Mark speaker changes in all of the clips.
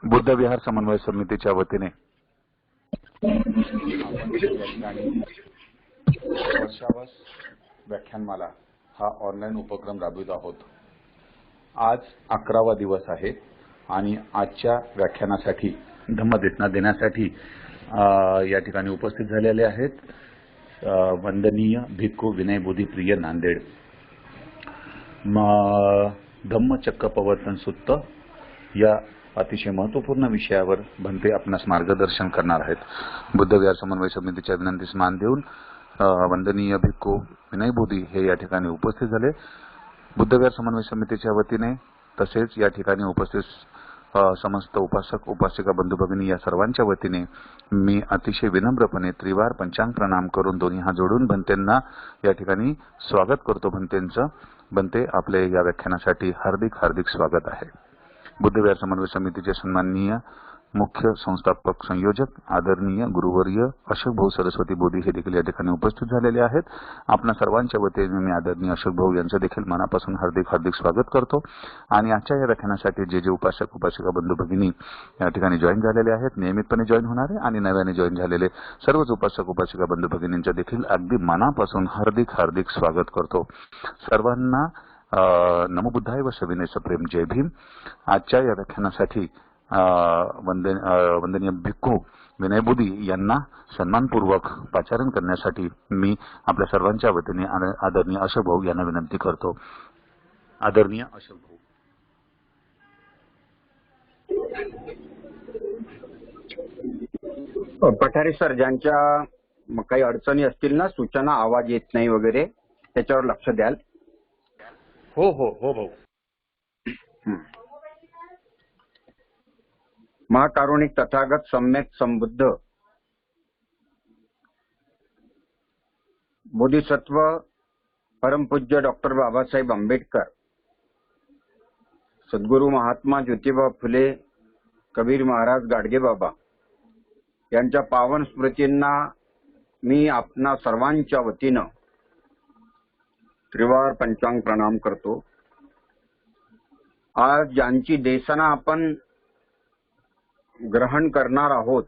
Speaker 1: बुद्ध विहार समन्वय समितीच्या वतीने वर्षावास व्याख्यानमाला हा ऑनलाईन उपक्रम राबवित आहोत। आज 11वा दिवस आहे आणि आजच्या व्याख्यानासाठी धम्मदेशना देण्यासाठी या ठिकाणी उपस्थित झालेले आहेत वंदनीय भिक्खू विनय बोधी प्रिय नांदेड, धम्मचक्र प्रवर्तन सुत्त या अतिशय महत्वपूर्ण विषयावर भंते आपणास मार्गदर्शन करणार आहेत। बुद्ध विहार समन्वय समितीच्या विनंतीस मान देऊन वंदनीय भिक्खू विनय बोधी हे या ठिकाणी उपस्थित झाले। बुद्ध विहार समन्वय समितीच्या वतीने तसेच या ठिकाणी उपस्थित समस्त उपासक उपासिका बंधू भगिनी या सर्वांच्या वतीने मी अतिशय विनम्रपणे त्रिवार पंचांग प्रणाम करून दोन्ही हात जोडून भंतेंना या ठिकाणी स्वागत करतो। भंतेंचं भंते आपले या व्याख्यानासाठी हार्दिक हार्दिक स्वागत आहे। बुद्ध विहार समन्वय समितीचे सन्माननीय मुख्य संस्थापक संयोजक आदरणीय गुरुवर्य अशोक भाऊ सरस्वती बोधी हे देखील या ठिकाणी उपस्थित झालेले आहेत। आपणा सर्वांच्या वतीने मी आदरणीय अशोक भाऊ यांचं देखील मनापासून हार्दिक हार्दिक स्वागत करतो। आणि आजच्या या व्याख्यानासाठी जे जे उपासक उपासिका बंधू भगिनी या ठिकाणी जॉईन झालेले आहेत, नियमितपणे जॉईन होणारे आणि नव्याने जॉईन झालेले सर्वच उपासक उपासिका बंधू भगिनींचं देखील अगदी मनापासून हार्दिक हार्दिक स्वागत करतो। सर्वांना नमो बुद्धाय व सविनय प्रेम जय भीम। आजच्या या व्याख्यानासाठी वंदनीय भिक्खू विनय बोधी यांना सन्मानपूर्वक पाचारण करण्यासाठी मी आपल्या सर्वांच्या वतीने आदरणीय अशोक भाऊ यांना विनंती करतो। आदरणीय अशोक भाऊ।
Speaker 2: पठारे सर, ज्यांच्या काही अडचणी असतील ना, सूचना आवाज येत नाही वगैरे, त्याच्यावर लक्ष द्याल?
Speaker 1: हो हो हो भाऊ।
Speaker 2: महाकारुणिक तथागत सम्यक संबुद्ध बोधिसत्व परमपूज्य डॉक्टर बाबासाहेब आंबेडकर, सद्गुरू महात्मा ज्योतिबा फुले, कबीर महाराज गाडगे बाबा यांच्या पावन स्मृतींना मी आपणा सर्वांच्या वतीनं त्रिवार पंचांग प्रणाम करतो। आज ज्यांची देसना आपण ग्रहण करणार आहोत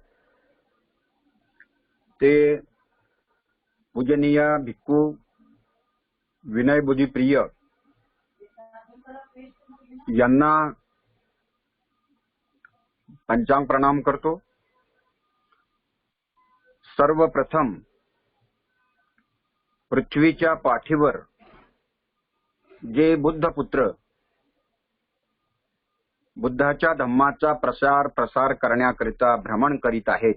Speaker 2: ते पूजनीय भिक्खू विनय बोधी प्रिय यांना पंचांग प्रणाम करतो। सर्वप्रथम पृथ्वीच्या पाठीवर जे बुद्धपुत्र बुद्धाच्या धम्माचा प्रसार करण्याकरिता भ्रमण करीत आहेत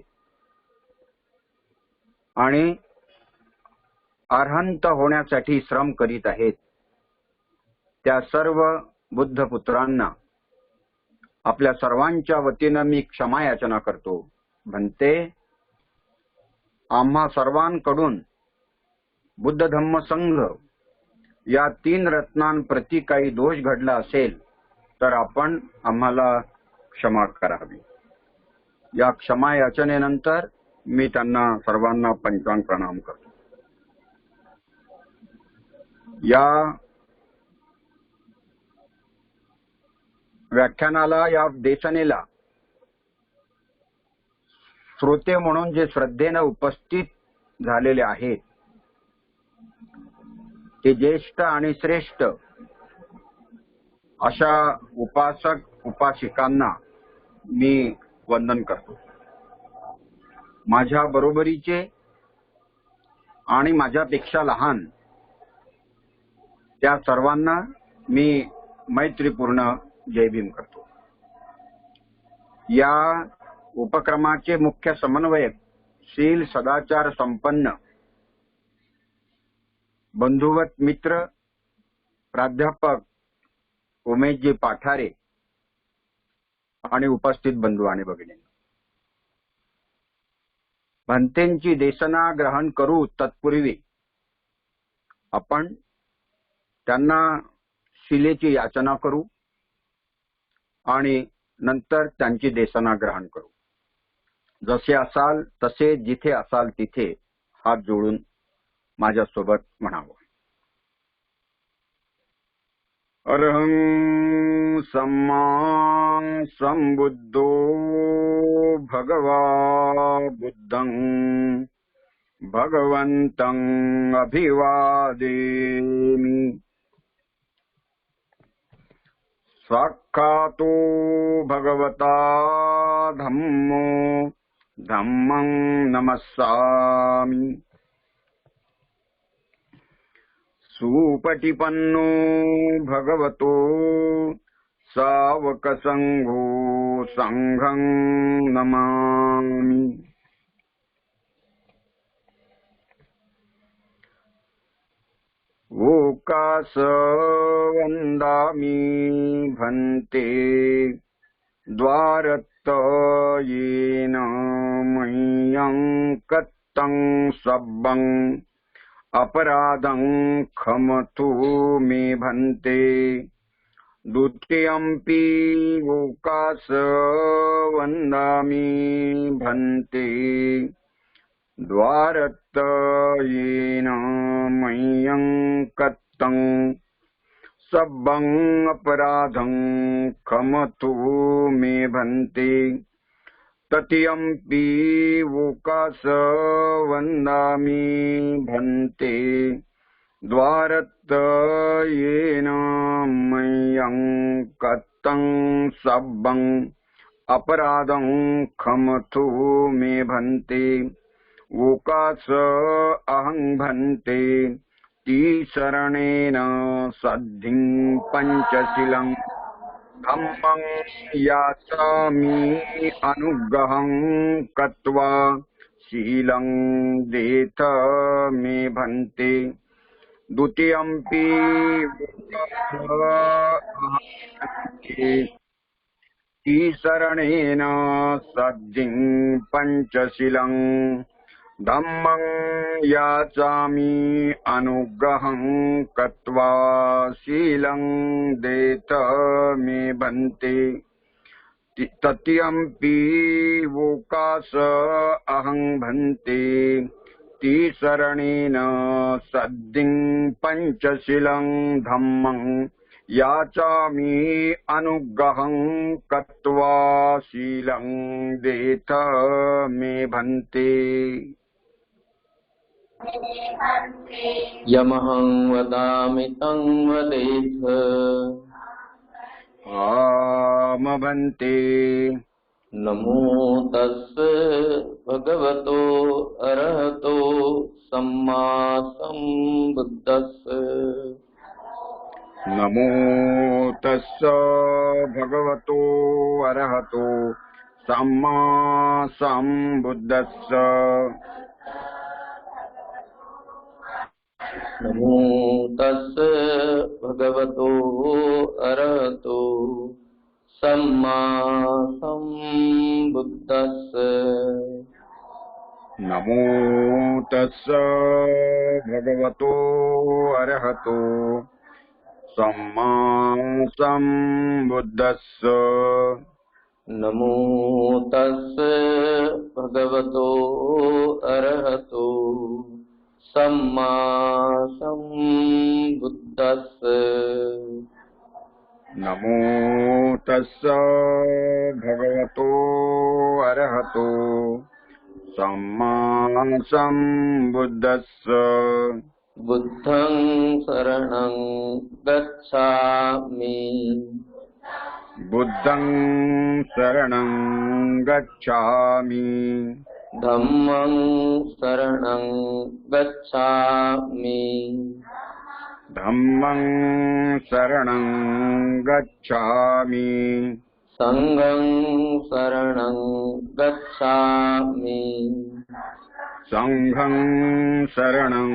Speaker 2: आणि अरहंत होण्यासाठी श्रम करीत आहेत, त्या सर्व बुद्धपुत्रांना आपल्या सर्वांच्या वतीनं मी क्षमा याचना करतो। म्हणते, आम्हा सर्वांकडून बुद्ध धम्म संघ या 3 रत्नांप्रती काही दोष घडला असेल तर आपण आम्हाला क्षमा करावी। या क्षमा याचनेनंतर मी त्यांना सर्वांना पंचांग प्रणाम करतो। या व्याख्यानाला, या देशनेला श्रोते म्हणून जे श्रद्धेने उपस्थित झालेले आहेत ते ज्येष्ठ आणि श्रेष्ठ अशा उपासक उपासिकांना मी वंदन करतो। माझ्या बरोबरीचे आणि माझ्यापेक्षा लहान त्या सर्वांना मी मैत्रीपूर्ण जय भीम करतो। या उपक्रमाचे मुख्य समन्वयक शील सदाचार संपन्न बंधुवत मित्र प्राध्यापक उमेशजी पाठारे आणि उपस्थित बंधू आणि भगिनी, भंतेंची देसना ग्रहण करू तत्पूर्वी आपण त्यांना शिलेची याचना करू आणि नंतर त्यांची देसना ग्रहण करू। जसे असाल तसे, जिथे असाल तिथे हात जोडून माझ्यासोबत म्हणावं। अरहं सम्मा सम्बुद्धो भगवा बुद्धं भगवन्तं अभिवादेमि। साक्षातो भगवता धम्मो धम्मं नमस्सामि। सुपटिपन्नो भगवतो सावकसंघो संघं नमामि। ओकास वन्दामि भन्ते द्वारत्तयेन मह्यं कत्तं सब्बं अपराधं क्षमतु मे भन्ते। द्वितीयंपि ओकास वन्दामि भन्ते द्वारत्तयेन मह्यं कत्तं सब्बं अपराधं क्षमतु मे भन्ते। तृतीयंपि ओकास वन्दामि भन्ते द्वारत्तयेन मह्यं कत्तं सब्बं अपराधं क्षमतु मे भन्ते। ओकास अहं भन्ते तिसरणेन सद्धिं पंचशीलं धम्मं याचामि अनुग्रहं कृत्वा शीलं देथ मे भन्ते। द्वितीयंपि तिसरणेन सद्धिं पंचशीलं धम्मं याचामि अनुग्रहं कृत्वा शीलं देथ मे भन्ते। तृतीयंपि ओकास अहं भन्ते तिसरणेन सद्धिं पंचशीलं धम्मं याचामि अनुग्रहं कृत्वा शीलं देथ मे भन्ते।
Speaker 3: यमहं वदामि तं वदेथ।
Speaker 2: आम भन्ते।
Speaker 3: नमो तस्स भगवतो अरहतो सम्मा सम्बुद्धस्स।
Speaker 2: नमो तस्स भगवतो अरहतो सम्मा सम्बुद्धस्स।
Speaker 3: नमो तस्स भगवतो अरहतो सम्मा सम्बुद्धस्स।
Speaker 2: नमो तस्स भगवतो अरहतो सम्मा सम्बुद्धस्स।
Speaker 3: नमो तस्स भगवतो अरहतो सम्मा सम्बुद्धस्स।
Speaker 2: नमो तस्स भगवतो अरहतो सम्मा सम्बुद्धस्स।
Speaker 3: बुद्धं शरणं गच्छामि।
Speaker 2: बुद्धं शरणं गच्छामि।
Speaker 3: धम्मं शरणं गच्छामि।
Speaker 2: धम्मं शरणं गच्छामि।
Speaker 3: संघं शरणं गच्छामि।
Speaker 2: संघं शरणं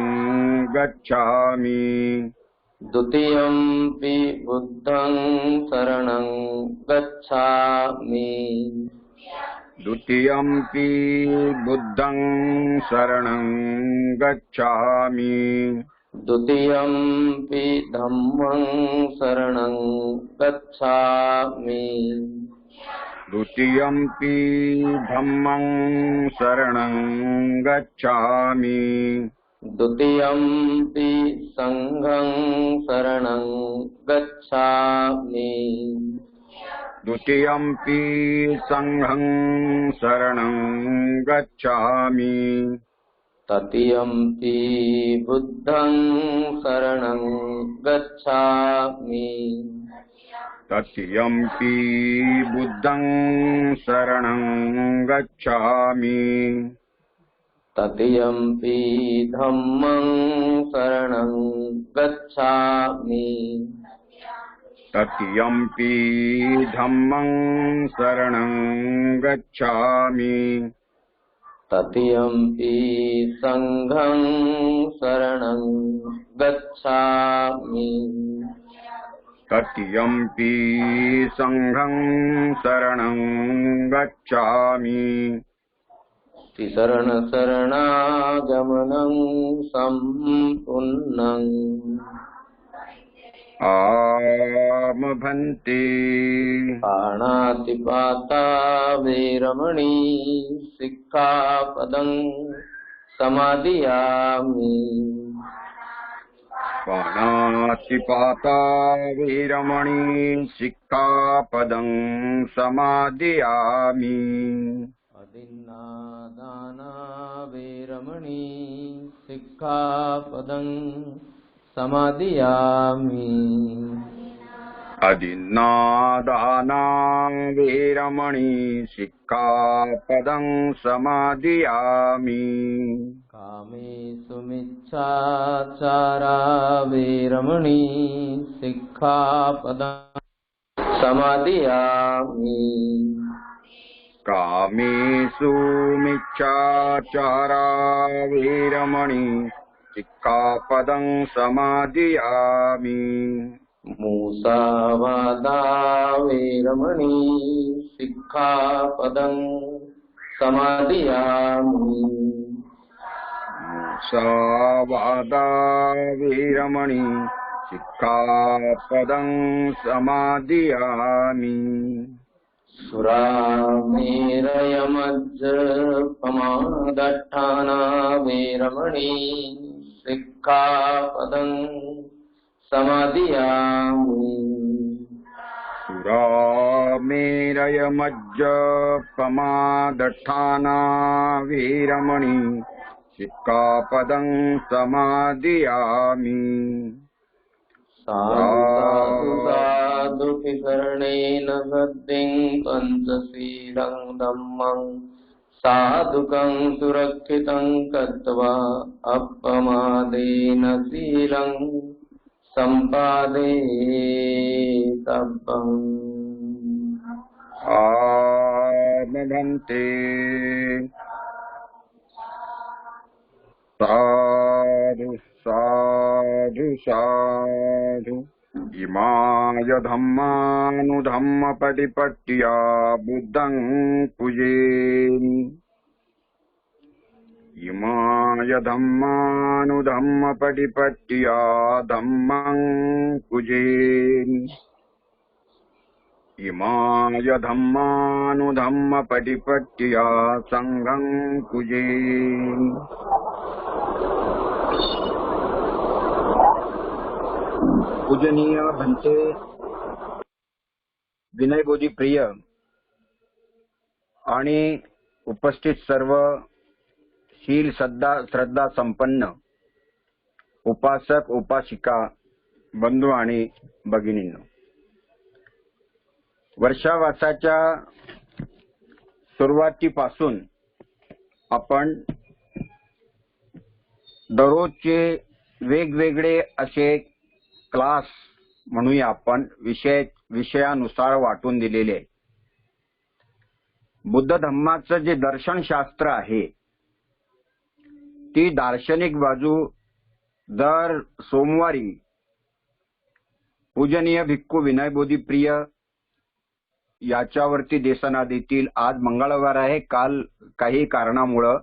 Speaker 2: गच्छामि।
Speaker 3: द्वितीयंपि बुद्धं शरणं गच्छामि।
Speaker 2: द्वितीयंपि बुद्धं शरणं गच्छामि।
Speaker 3: द्वितीयंपि धम्मं शरणं गच्छामि।
Speaker 2: द्वितीयंपि धम्मं शरणं गच्छामि।
Speaker 3: द्वितीयंपि संघं शरणं गच्छामि।
Speaker 2: द्वितीयम्पि संघं शरणं गच्छामि
Speaker 3: तृतीयम्पि बुद्धं शरणं गच्छामि
Speaker 2: तृतीयम्पि बुद्धं शरणं गच्छामि
Speaker 3: तृतीयम्पि धम्मं शरणं गच्छामि
Speaker 2: तृतीयम्पि धम्मं शरणं गच्छामि
Speaker 3: तृतीयम्पि संघं शरणं गच्छामि
Speaker 2: तृतीयम्पि संघं शरणं गच्छामि
Speaker 3: तिसरण शरणागमनं सम्पूर्णम्
Speaker 2: आमभन्ते
Speaker 3: पाणातिपाता वेरमणि सिक्खापदं समादियामि
Speaker 2: पाणातिपाता वीरमणि सिक्खापदं समादियामि
Speaker 3: अदिन्नादाना वेरमणि सिक्खापदं समादियामि
Speaker 2: अदिन्नादाना वीरमणि सिक्खापदं समादियामि
Speaker 3: कामेषु मिच्छाचारा वेरमणि सिक्खापदं समादियामि
Speaker 2: कामेषु मिच्छाचारा वीरमणि सिक्खापदं समादियामि
Speaker 3: मूसावादा वेरमणि सिक्खापदं समादियामि
Speaker 2: मूसावादा वीरमणि सिक्खापदं समादियामि
Speaker 3: सुरामेरयमज्जपमादट्ठाना वेरमणि सिक्खापदं समादियामि
Speaker 2: सुरामेरयमज्जपमादट्ठाना वीरमणि सिक्खापदं समादियामि
Speaker 3: साधु साधु साधु किकरणेन गद्दिं पञ्चशीलं धम्मं साधुकं सुरक्षितं कृत्वा अपमादेन शीलं सम्पादेतव्यम्
Speaker 2: आमभन्ते साधु साधु साधु इमाय धम्मानुधम्मपटिपट्टिया बुद्धं पूजेमि इमाय धम्मानुधम्मपटिपट्टिया धम्मं पूजेमि इमाय धम्मानुधम्मपटिपट्टिया संघं पूजेमि पूजनीय भंते विनयबोधी प्रिय आणि उपस्थित सर्व शील श्रद्धा संपन्न उपासक उपासिका बंधू आणि भगिनींनो, वर्षावासाच्या सुरुवातीपासून आपण दररोजचे वेगवेगळे असे क्लास म्हणूया आपण विषयानुसार वाटून दिलेले आहे. बुद्ध धम्माचं जे दर्शनशास्त्र आहे ती दार्शनिक बाजू दर सोमवारी पूजनीय भिक्खू विनयबोधी प्रिय याच्यावरती देसना देतील. आज मंगळवार आहे. काल काही कारणामुळं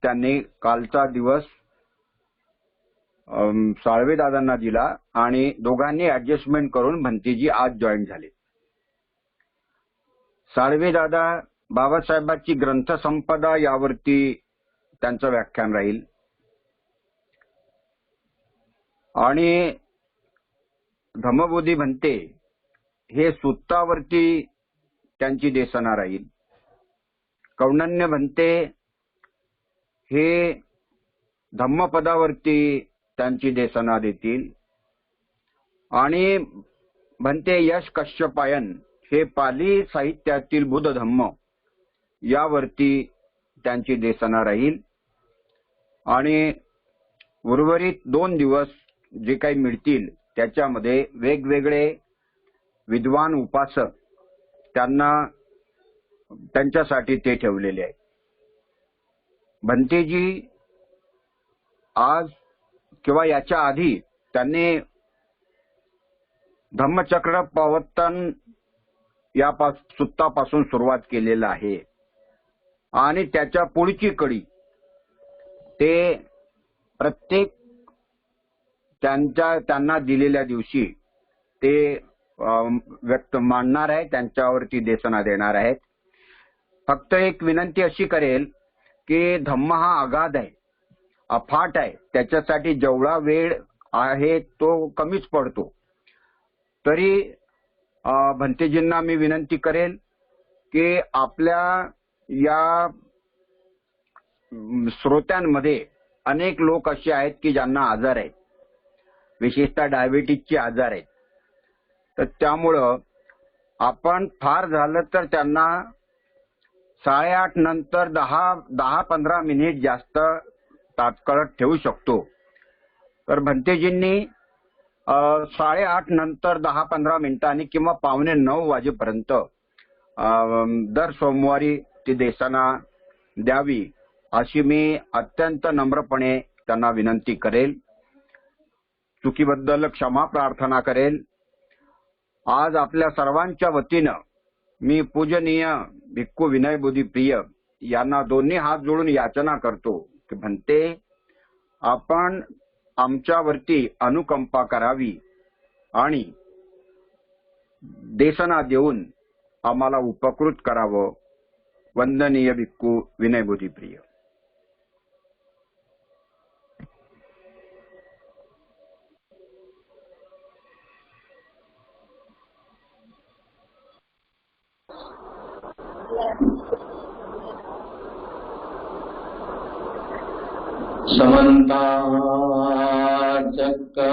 Speaker 2: त्यांनी कालचा दिवस साळवे दादांना दिला आणि दोघांनी ऍडजस्टमेंट करून भंतीजी आज जॉईन झाले. साळवे दादा बाबासाहेबांची ग्रंथसंपदा यावरती त्यांचं व्याख्यान राहील आणि धम्मबोधी भंते हे सुत्तावरती त्यांची देसना राहील. कौंडण्य भंते हे धम्मपदावरती त्यांची देसना देतील आणि भंते यश कश्यपायन हे पाली साहित्यातील बुद्ध धम्म यावरती त्यांची देसना राहील. आणि उर्वरित 2 दिवस जे काही मिळतील त्याच्यामध्ये वेगवेगळे विद्वान उपासक त्यांच्यासाठी ते ठेवलेले आहे. भंतेजी आज किंवा याच्या आधी त्यांनी धम्मचक्र प्रवर्तन या सुत्तापासून सुरुवात केलेलं आहे आणि त्याच्या पुढची कडी ते प्रत्येक त्यांना दिलेल्या दिवशी ते व्यक्त मांडणार आहे, त्यांच्यावरती देसना देणार आहेत. फक्त एक विनंती अशी करेल की धम्म हा अगाध आहे, अफाट आहे, त्याच्यासाठी जेवढा वेळ आहे तो कमीच पडतो. तरी भंतेजींना मी विनंती करेल की आपल्या या श्रोत्यांमध्ये अनेक लोक असे आहेत की ज्यांना आजार आहेत, विशेषतः डायबिटीजचे आजार आहेत. तर त्यामुळं आपण फार झालं तर त्यांना 8:30 नंतर 10-15 मिनिट जास्त तात्काळ ठेवू शकतो. तर भंतेजींनी 8:30 नंतर 10-15 मिनिटांनी किंवा 8:45 वाजेपर्यंत दर सोमवारी ती देसना द्यावी अशी मी अत्यंत नम्रपणे त्यांना विनंती करेल. चुकीबद्दल क्षमा प्रार्थना करेल. आज आपल्या सर्वांच्या वतीनं मी पूजनीय भिक्खू विनय बोधी प्रिय यांना दोन्ही हात जोडून याचना करतो की भंते आपण आमच्यावरती अनुकंपा करावी आणि देसना देऊन आम्हाला उपकृत करावं. वंदनीय भिक्खू विनय बोधी प्रिय.
Speaker 3: समन्ता चक्रवालेषु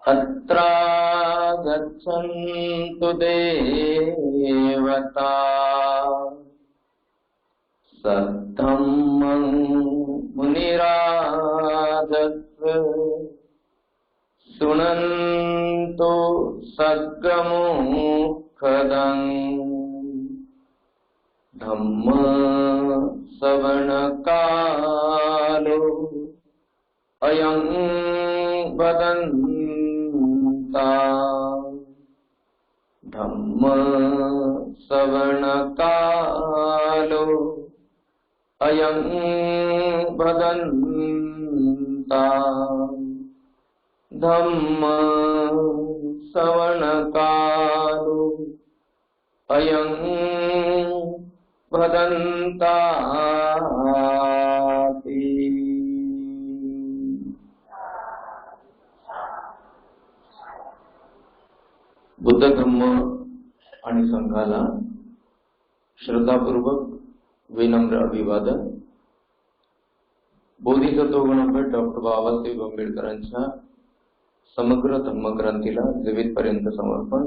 Speaker 3: अत्रा गच्छन्तु देवता सद्धम्मं मुनिराजस्य शृण्वन्तु सद्गमुखदम् धम्म श्रवण कालो अयं वदन्ता धम्म श्रवण कालो अयं वदन्ता धम्म श्रवण कालो अयं वदन्ताति. बुद्ध धम्म आणि संघाला श्रद्धापूर्वक विनम्र अभिवादन. बोधिसत्व गुणभट डॉक्टर बाबासाहेब आंबेडकरांच्या समग्र धम्मक्रांतीला जीवितपर्यंत समर्पण.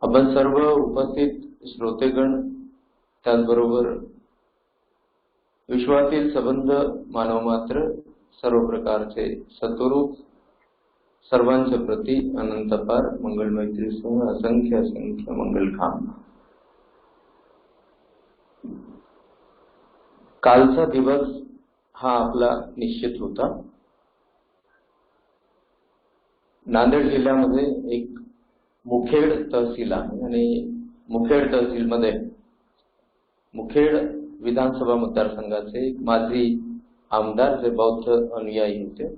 Speaker 3: आपण सर्व उपस्थित श्रोतेगण, त्याचबरोबर विश्वातील संबंध मानवमात्र, सर्व प्रकारचे सत्वरूप सर्वांच्या प्रती अनंतपार मंगल मैत्रीसह असंख्य असंख्य मंगलकाम. कालचा दिवस हा आपला निश्चित होता. नांदेड जिल्ह्यामध्ये एक मुखेड तहसील आहे आणि मुखेड तहसीलमध्ये मुखेड विधानसभा मतदारसंघाचे माजी आमदार जे बौद्ध अनुयायी होते,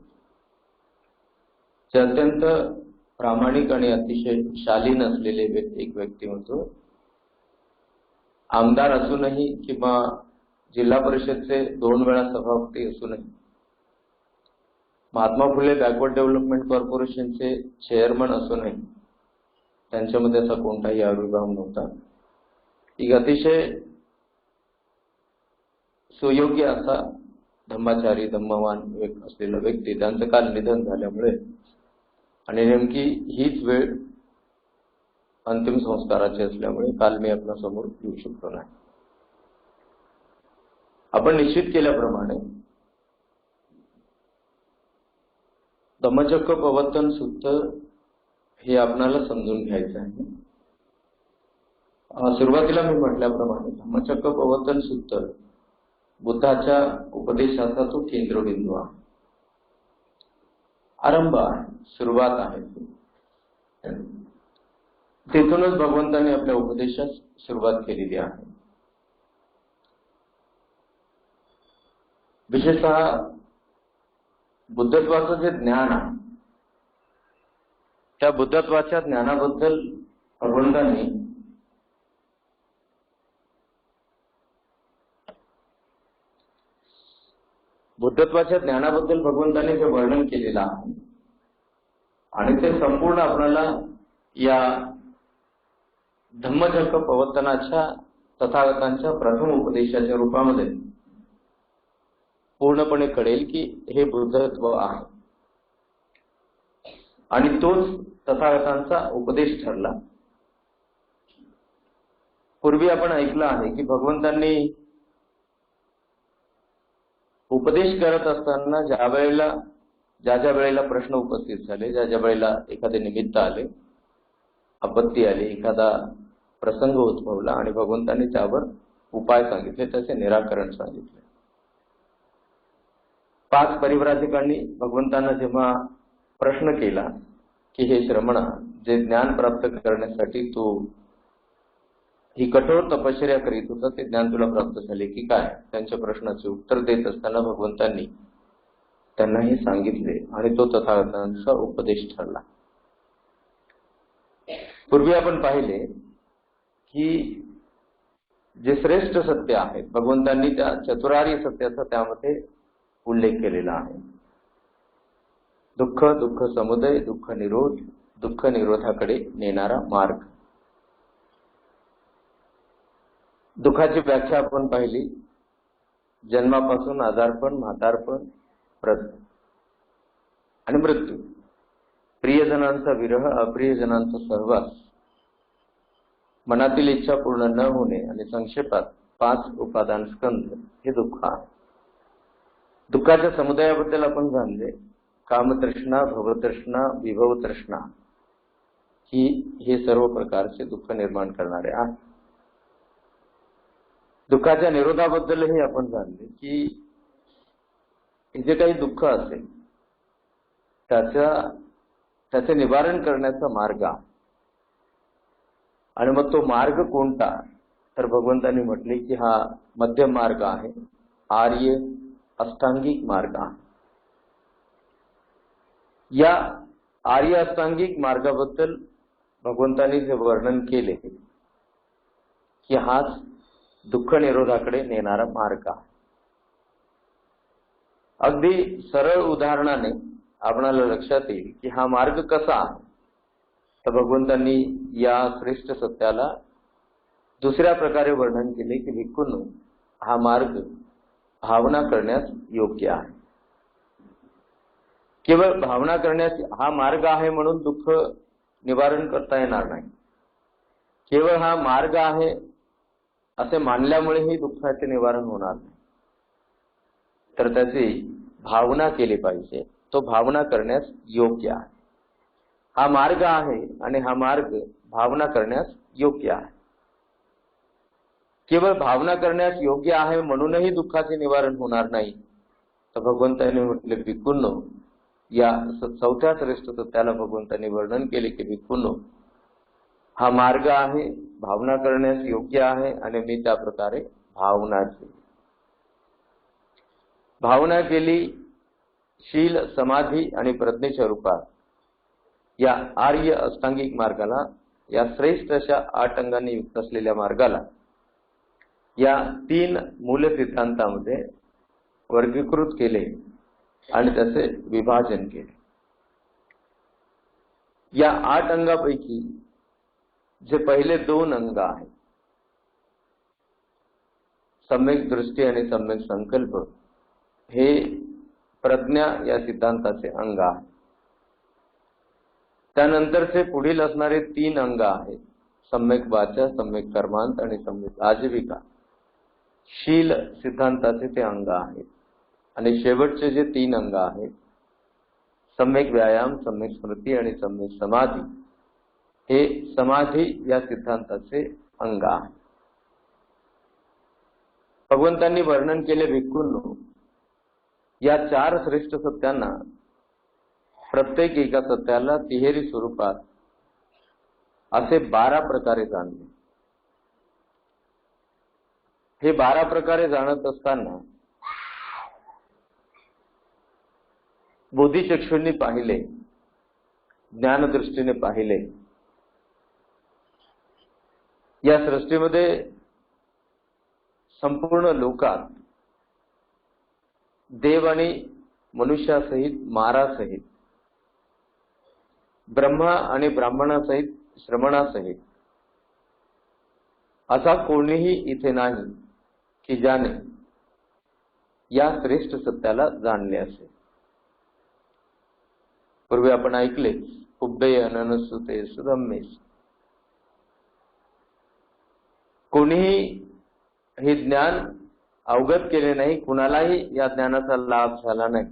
Speaker 3: ते अत्यंत प्रामाणिक आणि अतिशय शालीन असलेले एक व्यक्तिमत्व. आमदार असूनही किंवा जिल्हा परिषदचे 2 वेळा सभापती असूनही महात्मा फुले बॅकवर्ड डेव्हलपमेंट कॉर्पोरेशनचे चेअरमन असूनही त्यांच्यामध्ये असा कोणताही आविर्भाव नव्हता. एक अतिशय सुयोग्य असा धम्माचारी धम्मवान असलेला व्यक्ती, त्यांचं काल निधन झाल्यामुळे आणि नेमकी हीच वेळ अंतिम संस्काराची असल्यामुळे काल मी आपल्या समोर येऊ शकतो नाही. आपण निश्चित केल्याप्रमाणे धम्मचक्र प्रवर्तन सूत्र हे आपणाला समजून घ्यायचं आहे. सुरुवातीला मी म्हटल्याप्रमाणे धम्मचक्र प्रवर्तन सूत्र बुद्धाच्या उपदेशाचा तो केंद्रबिंदू आहे, आरंभ आहे, सुरुवात आहे. तेथूनच भगवंतांनी आपल्या उपदेशास सुरुवात केलेली आहे. विशेषतः बुद्धत्वाचं जे ज्ञान आहे त्या बुद्धत्वाच्या ज्ञानाबद्दल भगवंतांनी जे वर्णन केलेलं आहे आणि ते संपूर्ण आपल्याला या धम्मचक्र प्रवर्तनाच्या तथागतांच्या प्रथम उपदेशाच्या रूपामध्ये पूर्णपणे कळेल की हे बुद्धत्व आहे आणि तोच तथागतांचा उपदेश ठरला. पूर्वी आपण ऐकलं आहे की भगवंतांनी उपदेश करत असताना ज्या वेळेला प्रश्न उपस्थित झाले, ज्या वेळेला एखादे निमित्त आले, आपत्ती आली, एखादा प्रसंग उद्भवला आणि भगवंतांनी त्यावर उपाय सांगितले, त्याचे निराकरण सांगितले. 5 परिव्राजकांनी भगवंतांना जेव्हा प्रश्न केला की हे श्रमणा, जे ज्ञान प्राप्त करण्यासाठी तू ही कठोर तपश्चर्या करीत होता ते ज्ञान तुला प्राप्त झाले की काय, त्यांच्या प्रश्नाचे उत्तर देत असताना भगवंतांनी त्यांना हे सांगितले आणि तो तथागतांचा उपदेश ठरला. पूर्वी आपण पाहिले की जे श्रेष्ठ सत्य आहे भगवंतांनी त्या चतुरार्य सत्याचा त्यामध्ये उल्लेख केलेला आहे. दुःख, दुःख समुदय, दुःख निरोध, दुःख निरोधाकडे नेणारा मार्ग. दुःखाची व्याख्या आपण पाहिली, जन्मापासून आजारपण, म्हातारपण, आणि मृत्यू, प्रियजनांचा विरह, अप्रियजनांचा सहवास, मनातील इच्छा पूर्ण न होणे आणि संक्षेपात 5 उपादान स्कंध हे दुःख आहे. दुःखाच्या समुदायाबद्दल आपण जाणले, कामतृष्णा, भवतृष्णा, विभवतृष्णा हे सर्व प्रकारचे दुःख निर्माण करणारे आहे. दुःखाच्या निरोधाबद्दलही आपण जाणले की जे काही दुःख असेल त्याचे निवारण करण्याचा मार्ग आहे. आणि मग तो मार्ग कोणता, तर भगवंतांनी म्हटले की हा मध्यम मार्ग आहे, आर्य अष्टांगिक मार्ग आहे. या आर्य अष्टांगिक मार्गाबद्दल भगवंतांनी जे वर्णन केले की हाच दुःख निरोधाकडे नेणारा मार्ग आहे. अगदी सरळ उदाहरणाने आपणाला लक्षात येईल की हा मार्ग कसा आहे. तर भगवंतांनी या श्रेष्ठ सत्याला दुसऱ्या प्रकारे वर्णन केले की भिक्खूंनो, हा मार्ग भावना करण्यास योग्य आहे. केवळ भावना करण्यास हा मार्ग आहे म्हणून दुःख निवारण करता येणार नाही. केवळ हा मार्ग आहे असे मानल्यामुळेही दुःखाचे निवारण होणार नाही, तर त्याची भावना केली पाहिजे. तो भावना करण्यास योग्य आहे. हा मार्ग आहे आणि हा मार्ग भावना करण्यास योग्य आहे. केवळ भावना करण्यास योग्य आहे म्हणूनही दुःखाचे निवारण होणार नाही, तर भगवंतांनी म्हटले भिक्खूंनो, या 4थ्या श्रेष्ठ सत्याला भगवंतांनी वर्णन केले की भिक्खूंनो, हा मार्ग आहे, भावना करण्यास योग्य आहे आणि मी त्या प्रकारे भावना केली. भावना केली शील, समाधी आणि प्रज्ञेच्या रूपात या आर्य अष्टांगिक मार्गाला, या श्रेष्ठ अशा 8 अंगांनी युक्त असलेल्या मार्गाला या 3 मूल सिद्धांतामध्ये वर्गीकृत केले आणि त्याचे विभाजन केले. या 8 अंगापैकी जे पहिले 2 अंग आहेत, सम्यक दृष्टी आणि सम्यक संकल्प, हे प्रज्ञा या सिद्धांताचे अंग आहे. त्यानंतरचे पुढील असणारे 3 अंग आहेत, सम्यक वाचा, सम्यक कर्मांत आणि सम्यक आजीविका, शील सिद्धांताचे ते अंग आहेत. आणि शेवटचे जे 3 अंग आहेत, सम्यक व्यायाम, सम्यक स्मृती आणि सम्यक समाधी, हे समाधी या सिद्धांताचे अंग आहे. भगवंतांनी वर्णन केले भिक्खूंनो, या 4 श्रेष्ठ सत्यांना प्रत्येक एका सत्याला तिहेरी स्वरूपात असे 12 प्रकारे जाणले. हे 12 प्रकारे जाणत असताना बोधिचक्षूंनी पाहिले, ज्ञानदृष्टीने पाहिले, या सृष्टीमध्ये संपूर्ण लोकात देव आणि मनुष्यासहित, मारासहित, ब्रह्मा आणि ब्राह्मणासहित, श्रमणासहित असा कोणीही इथे नाही की ज्याने या श्रेष्ठ सत्याला जाणले असेल. पूर्वी आपण ऐकले, उभय अननसुते सुधम्मेस. कोणीही हे ज्ञान अवगत केले नाही, कुणालाही या ज्ञानाचा लाभ झाला नाही,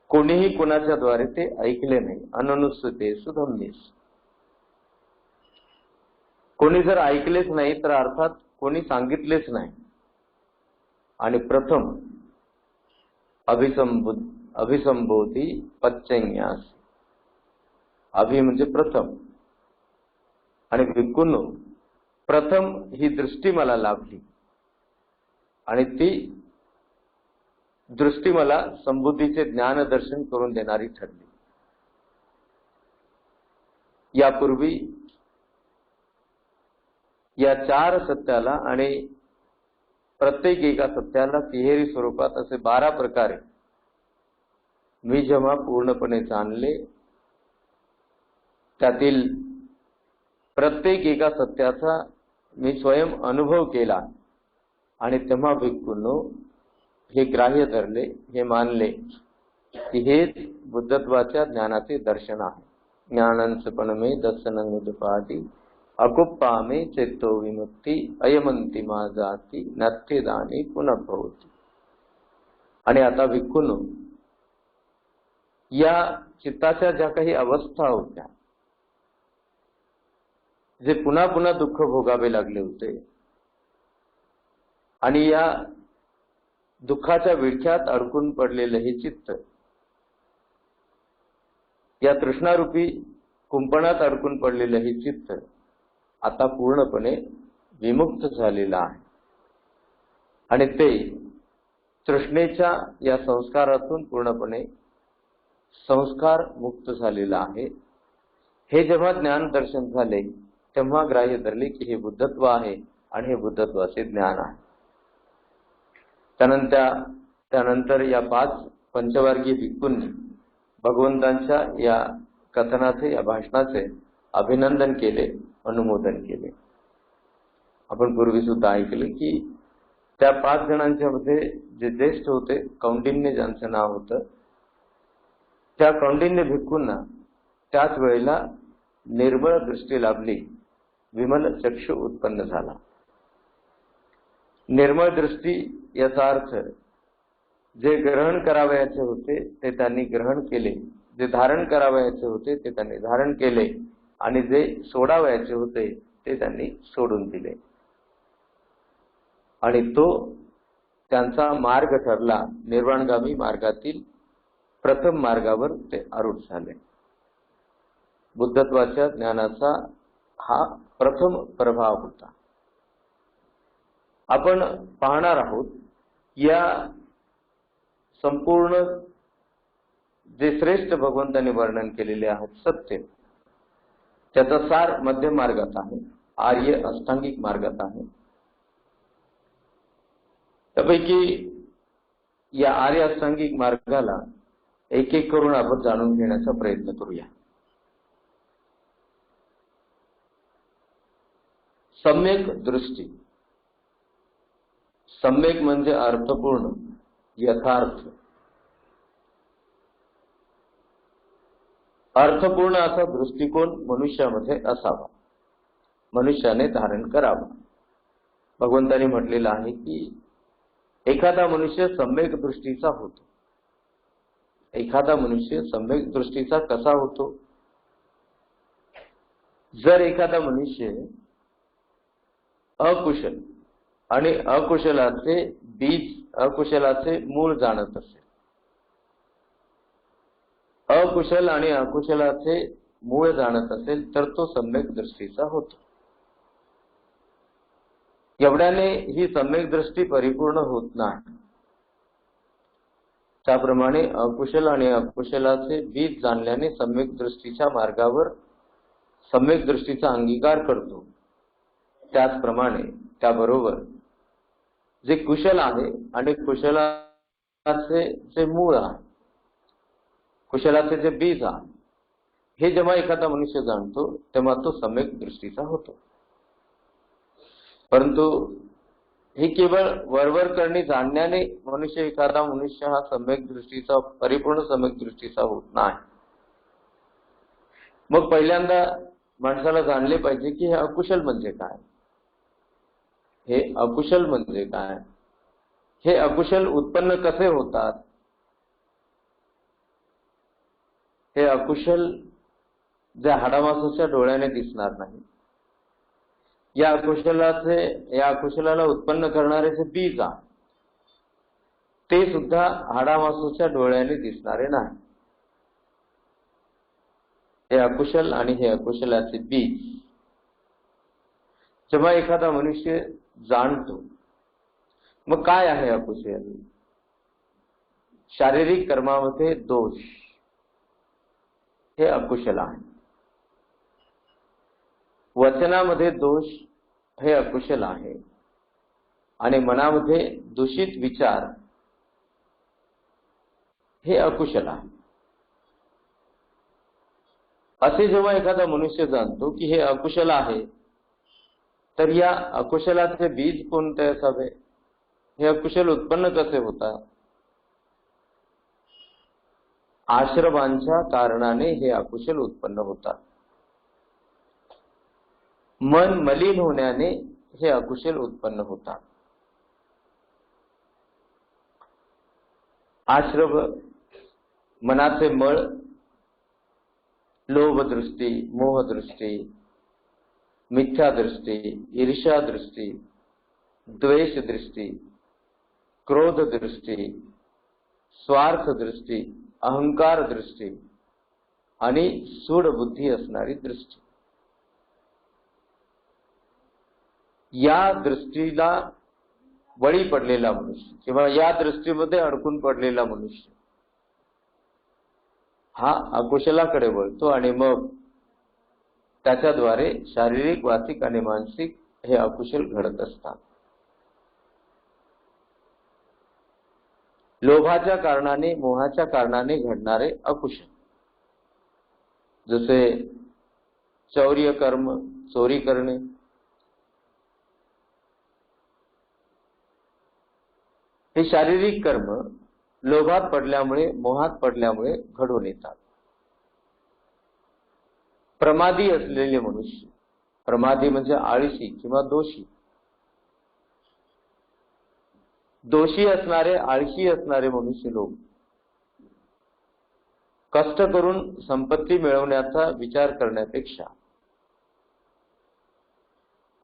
Speaker 3: कोणीही कुणाच्या द्वारे ते ऐकले नाही. अननुसते सुधम्मेस. कोणी जर ऐकलेच नाही तर अर्थात कोणी सांगितलेच नाही. आणि प्रथम अभिसंबोधी पच्चन्यास. अभि म्हणजे प्रथम, आणि भिक्खूंनो, प्रथम ही दृष्टी मला लाभली आणि ती दृष्टी मला संबुद्धीचे ज्ञानदर्शन करून देणारी ठरली. यापूर्वी या 4 सत्याला आणि प्रत्येक एका सत्याला तिहेरी स्वरूपात असे 12 प्रकारे मी जेव्हा पूर्णपणे जाणले, त्यातील प्रत्येक एका सत्याचा मी स्वयं अनुभव केला आणि तेव्हा भिक्खूंनो हे ग्राह्य धरले, हे मानले की हेच बुद्धत्वाच्या ज्ञानाचे दर्शन आहे. ज्ञानंचपणमे दर्शनंगपाटी अकुप्पामे चेतो विमुक्ती अयमंती माझाती नत्यदानी पुनर्भवती. आणि आता भिक्खूंनो, या चित्ताच्या ज्या काही अवस्था होत्या, जे पुन्हा पुन्हा दुःख भोगावे लागले होते आणि या दुःखाच्या विळख्यात अडकून पडलेले हे चित्त, या तृष्णारूपी कुंपणात अडकून पडलेले हे चित्त आता पूर्णपणे विमुक्त झालेलं आहे आणि ते तृष्णेच्या या संस्कारातून पूर्णपणे संस्कार मुक्त झालेलं आहे. हे जेव्हा ज्ञान दर्शन झाले तेव्हा ग्राह्य धरले की हे बुद्धत्व आहे आणि हे बुद्धत्वाचे ज्ञान आहे. त्यानंतर या 5 पंचवार्गीय भिक्खूंनी भगवंतांच्या या कथनाचे, या भाषणाचे अभिनंदन केले, अनुमोदन केले. आपण पूर्वी सुद्धा ऐकले की त्या 5 जणांच्या मध्ये जे ज्येष्ठ होते, कौंडिन्य ज्यांचं नाव होतं, त्या कौंडिन्य भिक्खूंना त्याच वेळेला निर्मळ दृष्टी लाभली, विमल चक्षु उत्पन्न झाला. निर्मळ दृष्टी याचा अर्थ जे ग्रहण करावयाचे होते ते त्यांनी ग्रहण केले, जे धारण करावयाचे होते ते त्यांनी धारण केले आणि जे सोडावयाचे होते ते त्यांनी सोडून दिले. आणि तो त्यांचा मार्ग ठरला. निर्वाणगामी मार्गातील प्रथम मार्गावर ते आरूढ झाले. बुद्धत्वाच्या ज्ञानाचा हा प्रथम प्रभाव होता. आपण पाहणार आहोत या संपूर्ण जे श्रेष्ठ भगवंतांनी वर्णन केलेले आहेत सत्य, त्याचा सार मध्यम मार्गात आहे, आर्य अष्टांगिक मार्गात आहे. त्यापैकी या आर्य अष्टांगिक मार्गाला एक एक करून आपण जाणून घेण्याचा प्रयत्न करूया. सम्यक दृष्टी. सम्यक म्हणजे अर्थपूर्ण, यथार्थ. अर्थपूर्ण असा दृष्टिकोन मनुष्यामध्ये असावा, मनुष्याने धारण करावा. भगवंतांनी म्हटलेलं आहे की एखादा मनुष्य सम्यक दृष्टीचा होतो. एखादा मनुष्य सम्यक दृष्टीचा कसा होतो? जर एखादा मनुष्य अकुशल आणि अकुशलाचे बीज, अकुशलाचे मूळ जाणत असेल, अकुशल आणि अकुशलाचे मूळ जाणत असेल, तर तो सम्यक दृष्टीचा होतो. एवढ्याने ही सम्यक दृष्टी परिपूर्ण होत नाही. त्याप्रमाणे अकुशल आणि अकुशलाचे बीज जाणल्याने सम्यक दृष्टीच्या मार्गावर सम्यक दृष्टीचा अंगीकार करतो. त्याचप्रमाणे त्याबरोबर जे कुशल आहे आणि कुशलाचे जे मूळ आहे, कुशलाचे जे बीज आहे, हे जेव्हा एखादा मनुष्य जाणतो तेव्हा तो सम्यक दृष्टीचा होतो. परंतु हे केवळ वरवर करणे जाणण्याने एखादा मनुष्य हा सम्यक दृष्टीचा, परिपूर्ण सम्यक दृष्टीचा होत नाही. मग पहिल्यांदा माणसाला जाणले पाहिजे की हे अकुशल म्हणजे काय, हे अकुशल म्हणजे काय, हे अकुशल उत्पन्न कसे होतात. हे अकुशल जे हाडामासाच्या डोळ्याने दिसणार नाही, या अकुशलाला उत्पन्न करणारे जे बीज आहे ते सुद्धा हाडामासाच्या डोळ्याने दिसणारे नाही. हे अकुशल आणि हे अकुशलाचे बीज जेव्हा एखादा मनुष्य जाणतो, मग काय आहे अकुशल? शारीरिक कर्मामध्ये दोष हे अकुशल आहे. वचनामध्ये दोष हे अकुशल आहे. आणि मनामध्ये दूषित विचार हे अकुशल आहे. असे जेव्हा एखादा मनुष्य जाणतो की हे अकुशल आहे, तर या अकुशलाचे बीज कोणते असावे? हे अकुशल उत्पन्न कसे होतात? आश्रमांच्या कारणाने हे अकुशल उत्पन्न होतात. मन मलिन होण्याने हे अकुशल उत्पन्न होतात. आश्रम, मनाचे मळ, लोभदृष्टी, मोहदृष्टी, मिथ्यादृष्टी, ईर्ष्यादृष्टी, द्वेषदृष्टी, क्रोधदृष्टी, स्वार्थदृष्टी, अहंकार दृष्टी आणि सूड बुद्धी असणारी दृष्टी. या दृष्टीला बळी पडलेला मनुष्य किंवा या दृष्टीमध्ये अडकून पडलेला मनुष्य हा अकुशलाकडे वळतो आणि मग त्याच्याद्वारे शारीरिक, वाचिक आणि मानसिक हे अकुशल घडत असतात. लोभाच्या कारणाने, मोहाच्या कारणाने घडणारे अकुशल, जसे चौर्य कर्म, चोरी करणे, हे शारीरिक कर्म लोभात पडल्यामुळे, मोहात पडल्यामुळे घडून येतात. प्रमादी असलेले मनुष्य, प्रमादी म्हणजे आळशी किंवा दोषी, दोषी असणारे, आळशी असणारे मनुष्य लोक कष्ट करून संपत्ती मिळवण्याचा विचार करण्यापेक्षा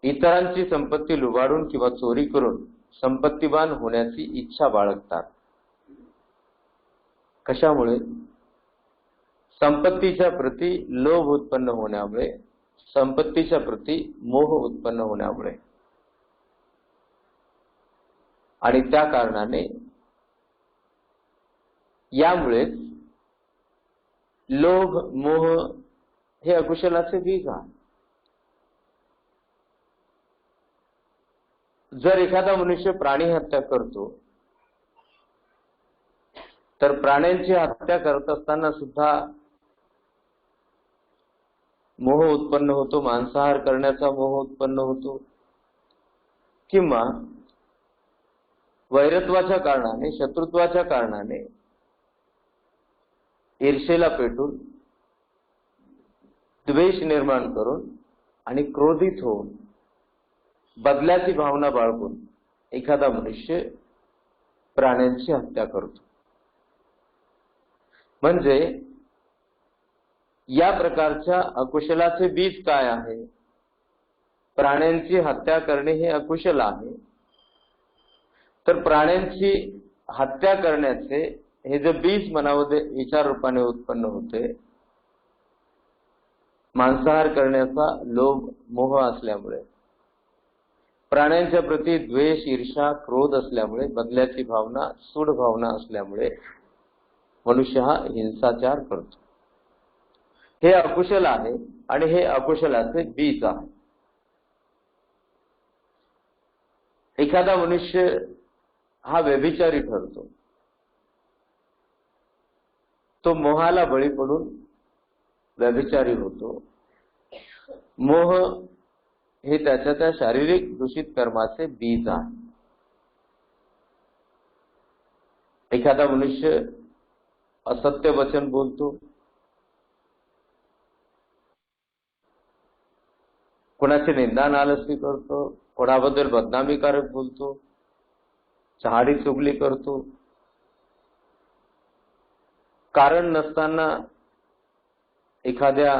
Speaker 3: इतरांची संपत्ती लुबाडून किंवा चोरी करून संपत्तीवान होण्याची इच्छा बाळगतात. कशामुळे? संपत्तीच्या प्रती लोभ उत्पन्न होण्यामुळे, संपत्तीच्या प्रती मोह उत्पन्न होण्यामुळे. आणि त्या कारणाने, यामुळेच लोभ, मोह हे अकुशलाचे बीज आहे. जर एखादा मनुष्य प्राणी हत्या करतो तर प्राण्यांची हत्या करत असताना सुद्धा मोह उत्पन्न होतो, मांसाहार करण्याचा मोह उत्पन्न होतो, किंवा वैरत्वाच्या कारणाने, शत्रुत्वाच्या कारणाने, ईर्षेला पेटून, द्वेष निर्माण करून आणि क्रोधित होऊन बदल्याची भावना बाळगून एखादा मनुष्य प्राण्यांची हत्या करतो. म्हणजे या प्रकारच्या अकुशलाचे बीज काय आहे? प्राण्यांची हत्या करणे हे अकुशल आहे. तर प्राण्यांची हत्या करण्याचे हे जे बीज मनामध्ये विचार रूपाने उत्पन्न होते, मांसाहार करण्याचा लोभ, मोह असल्यामुळे, प्राण्यांच्या प्रती द्वेष, ईर्षा, क्रोध असल्यामुळे, बदल्याची भावना, सूड भावना असल्यामुळे मनुष्य हा हिंसाचार करतो. हे अकुशल आहे आणि हे अकुशलाचे बीज आहे. एखादा मनुष्य हा व्यभिचारी ठरतो. तो मोहाला बळी पडून व्यभिचारी होतो. मोह हे त्याच्या त्या शारीरिक दूषित कर्माचे बीज आहे. एखादा मनुष्य असत्य वचन बोलतो, कोणाची निंदा नालस्ती करतो, कोणाबद्दल बदनामीकारक बोलतो, चहाडी चुगली करतो, कारण नसताना एखाद्या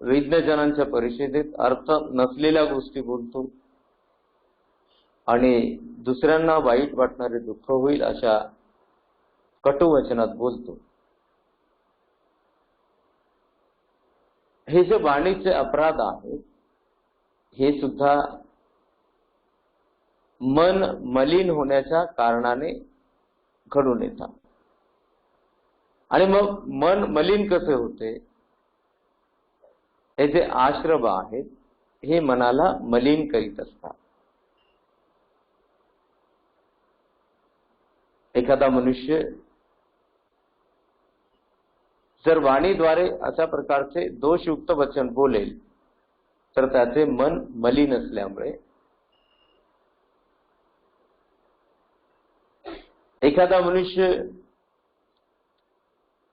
Speaker 3: विज्ञजनांच्या परिषदेत अर्थ नसलेल्या गोष्टी बोलतो आणि दुसऱ्यांना वाईट वाटणारे, दुःख होईल अशा कटुवचनात बोलतो. हे जे वाणीचे अपराध आहेत, हे सुद्धा मन मलिन होण्याच्या कारणाने घडून येतात. आणि मग मन मलिन कसे होते? हे जे आश्रव आहेत, हे मनाला मलिन करीत असतात. एखादा मनुष्य जर वाणीद्वारे अशा प्रकारचे दोषयुक्त वचन बोलेल, तर त्याचे मन मलिन असल्यामुळे, एखादा मनुष्य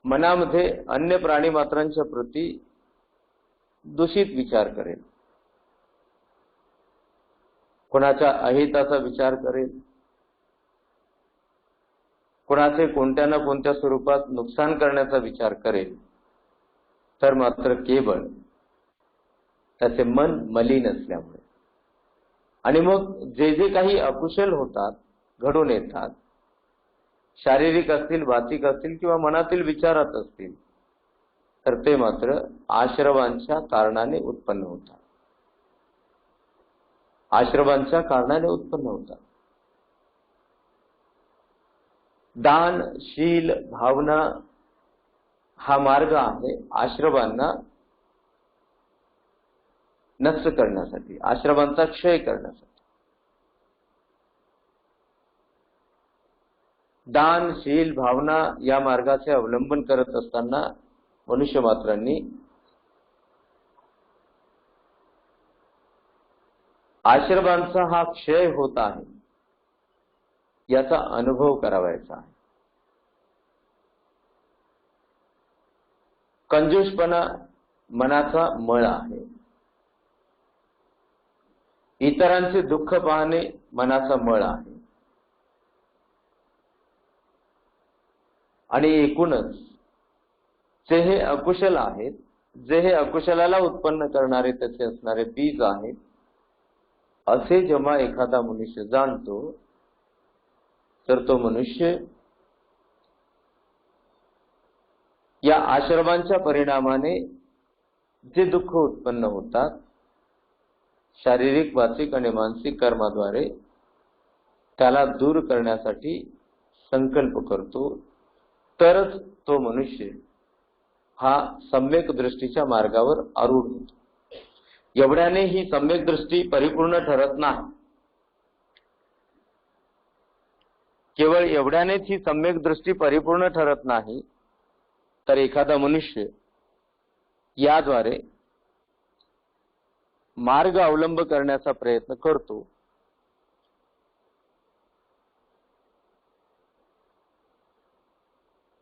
Speaker 3: मनामध्ये अन्य प्राणी मात्रांच्या प्रती दूषित विचार करेल, कोणाच्या अहिताचा विचार करेल, कोणाचे कोणत्या ना कोणत्या स्वरूपात नुकसान करण्याचा विचार करेल, तर मात्र केवळ त्याचे मन मलिन असल्यामुळे. आणि मग जे जे काही अकुशल होतात, घडून येतात, शारीरिक असतील, वाचिक असतील किंवा मनातील विचारात असतील, तर ते मात्र आश्रवांच्या कारणाने उत्पन्न होतात. आश्रवांच्या कारणाने उत्पन्न होतात. दान, शील, भावना हा मार्ग आहे आश्रवांना नष्ट करण्यासाठी, आश्रवांचा क्षय करण्यासाठी. दान, शील, भावना या मार्गाचे अवलंबन करत असताना मनुष्य मात्रांनी आश्रवांचा हा क्षय होत आहे याचा अनुभव करावायचा आहे. कंजूषपणा मनाचा मळ आहे. इतरांचे दुःख पाहणे मनाचा मळ आहे. आणि एकूणच जे हे अकुशल आहेत, जे हे अकुशलाला उत्पन्न करणारे त्याचे असणारे बीज आहेत, असे जेव्हा एखादा मनुष्य जाणतो, तर तो मनुष्य या आश्रमांच्या परिणामाने जे दुःख उत्पन्न होतात, शारीरिक, वाचिक आणि मानसिक कर्माद्वारे त्याला दूर करण्यासाठी संकल्प करतो, तरच तो मनुष्य हा सम्यक दृष्टीच्या मार्गावर आरूढ होतो. एवढ्याने ही सम्यक दृष्टी परिपूर्ण ठरत नाही. केवळ एवढ्यानेच ही सम्यक दृष्टी परिपूर्ण ठरत नाही, तर एखादा मनुष्य याद्वारे मार्ग अवलंब करण्याचा प्रयत्न करतो.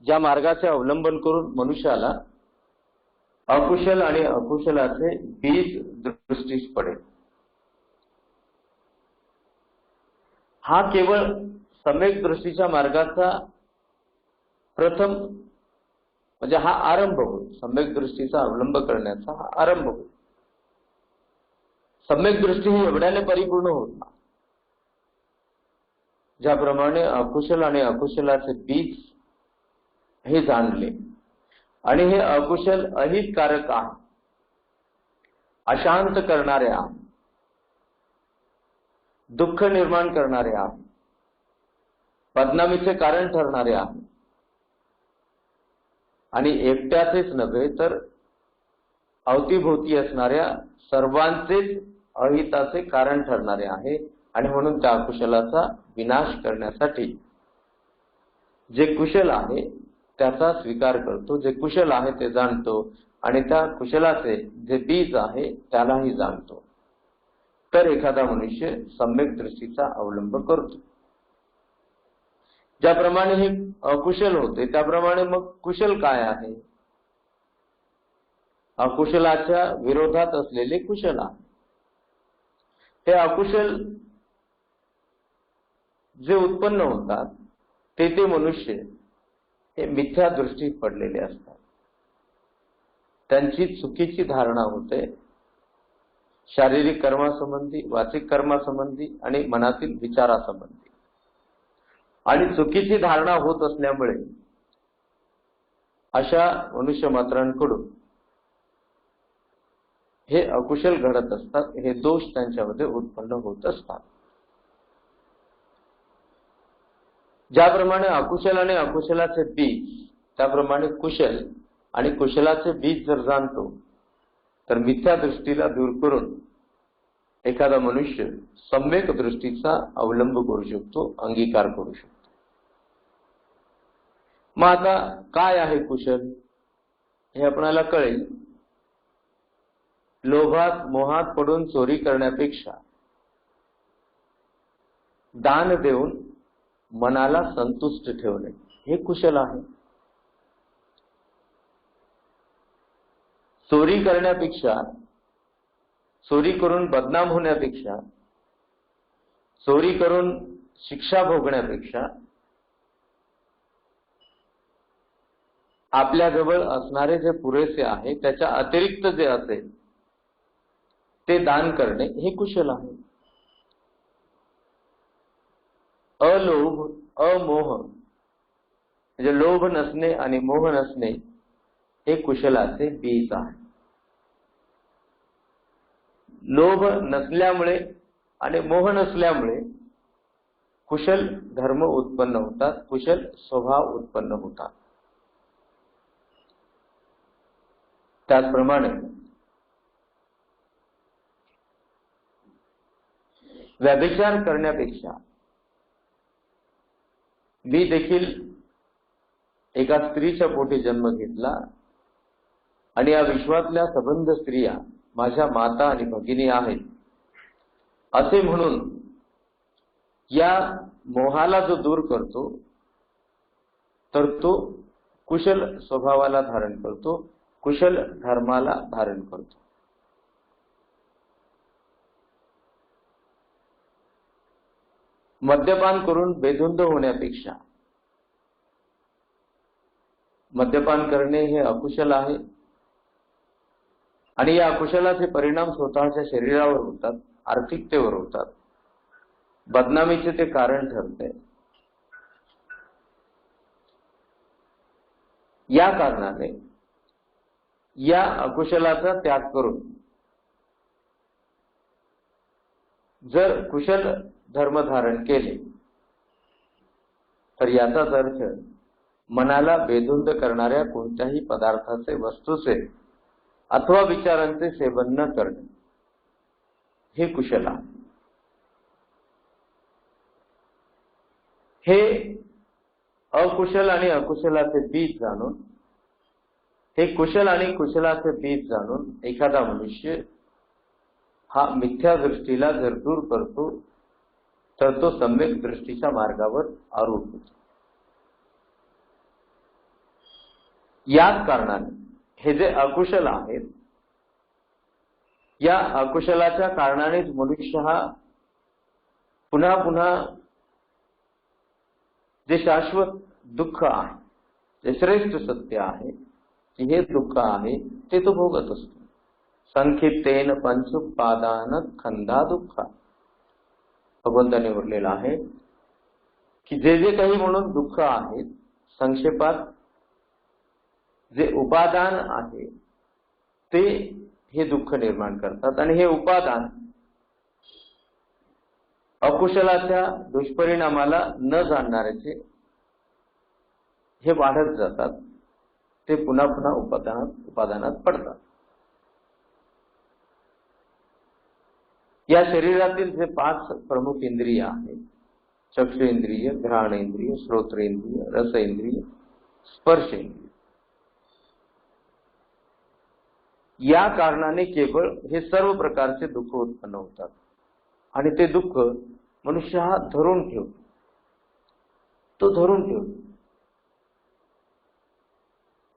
Speaker 3: ज्या मार्गाचे अवलंबन करून मनुष्याला अकुशल आणि अकुशलाचे बीज दृष्टीस पडेल. हा केवळ सम्यक दृष्टीच्या मार्गाचा प्रथम म्हणजे हा आरंभ होईल. सम्यक दृष्टीचा अवलंब करण्याचा हा आरंभ होईल. सम्यक दृष्टी ही एवढ्याने परिपूर्ण होत नाही. ज्याप्रमाणे अकुशल आणि अकुशलाचे बीज हे जाणले आणि हे अकुशल अहितकारक आहे, अशांत करणारे आहे, दुःख निर्माण करणारे आहे, बदनामीचे कारण ठरणारे आहे आणि एकट्याचेच नव्हे तर अवतीभोवती असणाऱ्या सर्वांचेच अहिताचे कारण ठरणारे आहे. आणि म्हणून त्या अकुशलाचा विनाश करण्यासाठी जे कुशल आहे त्याचा स्वीकार करतो, जे कुशल आहे ते जाणतो आणि त्या कुशलाचे जे बीज आहे त्यालाही जाणतो. तर एखादा मनुष्य सम्यक दृष्टीचा अवलंब करतो. ज्याप्रमाणे हे अकुशल होते त्याप्रमाणे मग कुशल काय आहे? अकुशलाच्या विरोधात असलेले कुशल आहे. हे अकुशल जे उत्पन्न होतात ते मनुष्य हे मिथ्या दृष्टीत पडलेले असतात. त्यांची चुकीची धारणा होते शारीरिक कर्मासंबंधी, वाचिक कर्मासंबंधी आणि मनातील विचारासंबंधी. आणि चुकीची धारणा होत असल्यामुळे अशा मनुष्य मात्रांकडून हे अकुशल घडत असतात. हे दोष त्यांच्यामध्ये उत्पन्न होत असतात. ज्याप्रमाणे अकुशल आणि अकुशलाचे बीज, त्याप्रमाणे कुशल आणि कुशलाचे बीज जर जाणतो तर मिथ्या दृष्टीला दूर करून एखादा मनुष्य सम्यक दृष्टीचा अवलंब करू शकतो, अंगीकार करू शकतो. मग आता काय आहे कुशल हे आपल्याला कळेल. लोभात मोहात पडून चोरी करण्यापेक्षा दान देऊन मनाला संतुष्ट ठेवणे हे कुशल आहे. चोरी करण्यापेक्षा, चोरी करून बदनाम होण्यापेक्षा, चोरी करून शिक्षा भोगण्यापेक्षा आपल्याजवळ असणारे जे पुरेसे आहे त्याच्या अतिरिक्त जे असेल ते दान करणे हे कुशल आहे. अलोभ, अमोह म्हणजे लोभ नसणे आणि मोह नसणे हे कुशलाचे बीज आहे. लोभ नसल्यामुळे आणि मोह नसल्यामुळे कुशल धर्म उत्पन्न होतात, कुशल स्वभाव उत्पन्न होतात. त्याचप्रमाणे व्यभिचार करण्यापेक्षा मी देखील एका स्त्रीच्या पोटी जन्म घेतला आणि या विश्वातल्या सबंध स्त्रिया माझ्या माता आणि भगिनी आहेत असे म्हणून या मोहाला जो दूर करतो तर तो कुशल स्वभावाला धारण करतो, कुशल धर्माला धारण करतो. मद्यपान करून बेधुंद होण्यापेक्षा मद्यपान करणे हे अकुशल आहे आणि या अकुशलाचे परिणाम स्वतःच्या शरीरावर होतात, आर्थिकतेवर होतात, बदनामीचे ते कारण ठरते. या कारणाने या अकुशलाचा त्याग करून जर कुशल धर्म धारण केले तर याचाच अर्थ मनाला बेधुंद करणाऱ्या कोणत्याही पदार्थाचे, वस्तूचे अथवा विचारांचे सेवन न करणे हे कुशल आहे. हे अकुशल आणि अकुशलाचे बीज जाणून, हे कुशल आणि कुशलाचे बीज जाणून एखादा मनुष्य हा मिथ्या दृष्टीला जर दूर करतो तर तो सम्यक दृष्टीच्या मार्गावर आरूढ होतो. याच कारणाने हे जे अकुशल आहेत, या अकुशलाच्या कारणानेच मनुष्य हा पुन्हा पुन्हा जे शाश्वत दुःख आहे, जे श्रेष्ठ सत्य आहे, हे दुःख आहे ते तो भोगत असतो. संखिप्तेन पंचोपादान खंदा दुःख, भगवंताने म्हटलेलं आहे की जे जे काही म्हणून दुःख आहेत, संक्षेपात जे उपादान आहे ते हे दुःख निर्माण करतात. आणि हे उपादान अकुशलाच्या दुष्परिणामाला न जाणणाऱ्याचे हे वाढत जातात, ते पुन्हा पुन्हा उपादानात पडतात. या शरीरातील जे 5 प्रमुख इंद्रिय आहेत, चक्षुरेंद्रिय, घ्राणेंद्रिय, श्रोत्रेंद्रिय, रसेंद्रिय, स्पर्शेंद्रिय, या कारणाने केवळ हे सर्व प्रकारचे दुःख उत्पन्न होतात. आणि ते दुःख मनुष्य हा धरून ठेवतो, तो धरून ठेवतो.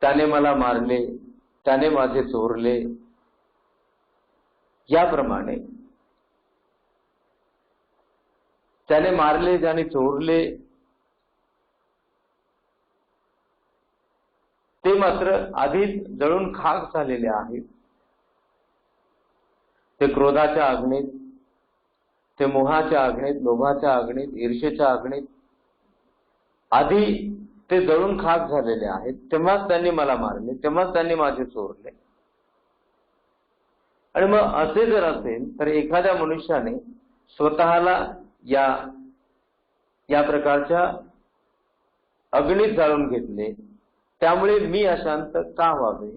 Speaker 3: त्याने मला मारले, त्याने माझे चोरले, याप्रमाणे त्याने मारले, ज्याने चोरले, ते मात्र आधीच जळून खाक झालेले आहेत. ते क्रोधाच्या अग्नीत, ते मोहाच्या अग्नीत, लोभाच्या अग्नीत, ईर्षेच्या अग्नीत आधी ते जळून खाक झालेले आहेत. तेव्हाच त्यांनी मला मारले, तेव्हाच त्यांनी माझे चोरले. आणि मग असे जर असेल तर एखाद्या मनुष्याने स्वतःला या प्रकारच्या अग्नीत जाळून घेतले, त्यामुळे मी अशांत का व्हावे?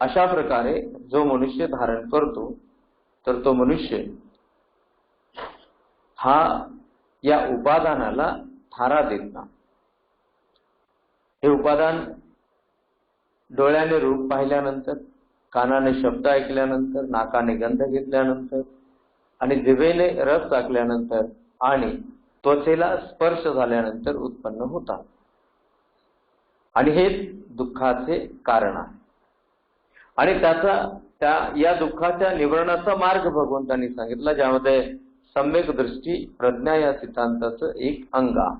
Speaker 3: अशा प्रकारे जो मनुष्य धारण करतो तर तो मनुष्य हा या उपादानाला थारा देत नाही. हे उपादान डोळ्याने रूप पाहिल्यानंतर, कानाने शब्द ऐकल्यानंतर, नाकाने गंध घेतल्यानंतर आणि जिभेने रस चाखल्यानंतर आणि त्वचेला स्पर्श झाल्यानंतर उत्पन्न होतात. आणि हे दुःखाचे कारण आहे. आणि या दुःखाच्या निवारणाचा मार्ग भगवंतांनी सांगितला, ज्यामध्ये सम्यक दृष्टी प्रज्ञा या सिद्धांताचं एक अंग आहे.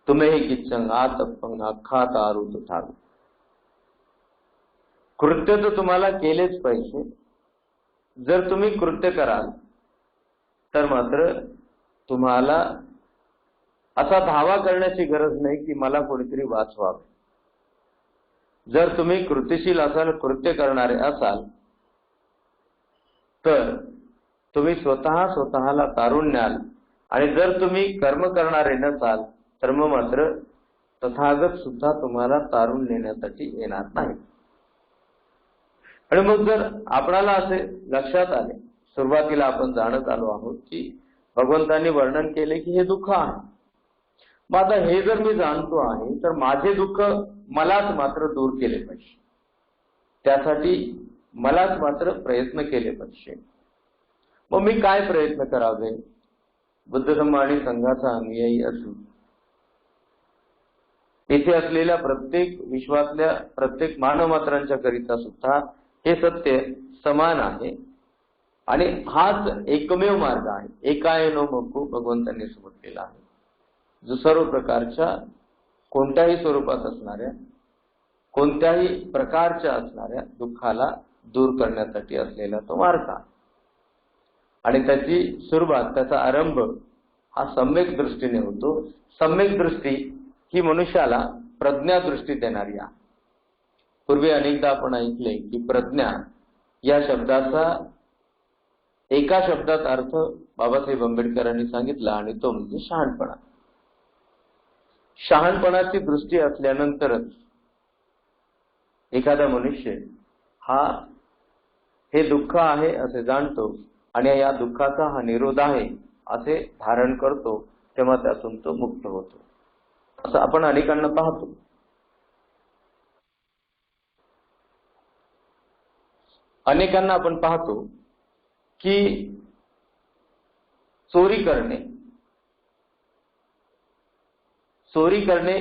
Speaker 3: तुम्ही किच्चंगा तप्पंगा खात आरुत ठाग. कृत्य तर तुम्हाला केलेच पाहिजे. जर तुम्ही कृत्य कराल तर मात्र तुम्हाला असा धावा करण्याची गरज नाही की मला कोणीतरी वाचवावे. जर तुम्ही कृत्यशील असाल, कृत्य करणारे असाल, तर तुम्ही स्वतःला तारून न्याल. आणि जर तुम्ही कर्म करणारे नसाल तर मग मात्र तथागत सुद्धा तुम्हाला तारून नेण्यासाठी येणार नाही. आणि मग जर आपणाला असे लक्षात आले, सुरुवातीला आपण जाणत आलो आहोत की भगवंतांनी वर्णन केले की हे दुःख आहे. मग आता हे जर मी जाणतो आहे तर माझे दुःख मलाच मात्र दूर केले पाहिजे. त्यासाठी मलाच मात्र प्रयत्न केले पाहिजे. मग मी काय प्रयत्न करावे? बुद्ध धम्म आणि संघाचा अनुयायी असून येथे असलेल्या प्रत्येक विश्वातल्या प्रत्येक मानवमात्रांच्या करिता सुद्धा हे सत्य समान आहे. आणि हाच एकमेव मार्ग आहे. एकायनो मोक्ष भगवंतांनी सांगितलेला आहे, जो सर्व प्रकारच्या कोणत्याही स्वरूपात असणाऱ्या, कोणत्याही प्रकारच्या असणाऱ्या दुःखाला दूर करण्यासाठी असलेला तो मार्ग आहे. आणि त्याची सुरुवात, त्याचा आरंभ हा सम्यक दृष्टीने होतो. सम्यक दृष्टी ही मनुष्याला प्रज्ञा दृष्टी देणारी आहे. पूर्वी अनेकदा आपण ऐकले की प्रज्ञा या शब्दाचा एका शब्दात अर्थ बाबासाहेब आंबेडकरांनी सांगितला, आणि तो म्हणजे शहाणपणा. शहाणपणाची दृष्टी असल्यानंतरच एखादा मनुष्य हा हे दुःख आहे असे जाणतो आणि या दुःखाचा हा निरोध आहे असे धारण करतो, तेव्हा त्यातून तो मुक्त होतो. असं आपण अनेकांना पाहतो. अनेकांना आपण पाहतो की चोरी करणे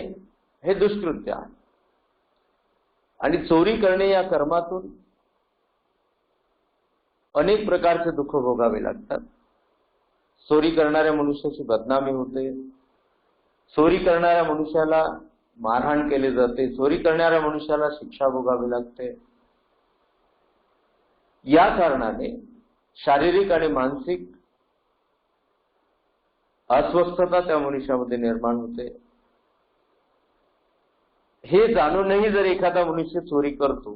Speaker 3: हे दुष्कृत्य आहे आणि चोरी करणे या कर्मातून अनेक प्रकारचे दुःख भोगावे लागतात. चोरी करणाऱ्या मनुष्याची बदनामी होते, चोरी करणाऱ्या मनुष्याला मारहाण केले जाते, चोरी करणाऱ्या मनुष्याला शिक्षा भोगावी लागते. या कारणाने शारीरिक आणि मानसिक अस्वस्थता त्या मनुष्यामध्ये निर्माण होते. हे जाणूनही जर एखादा मनुष्य चोरी करतो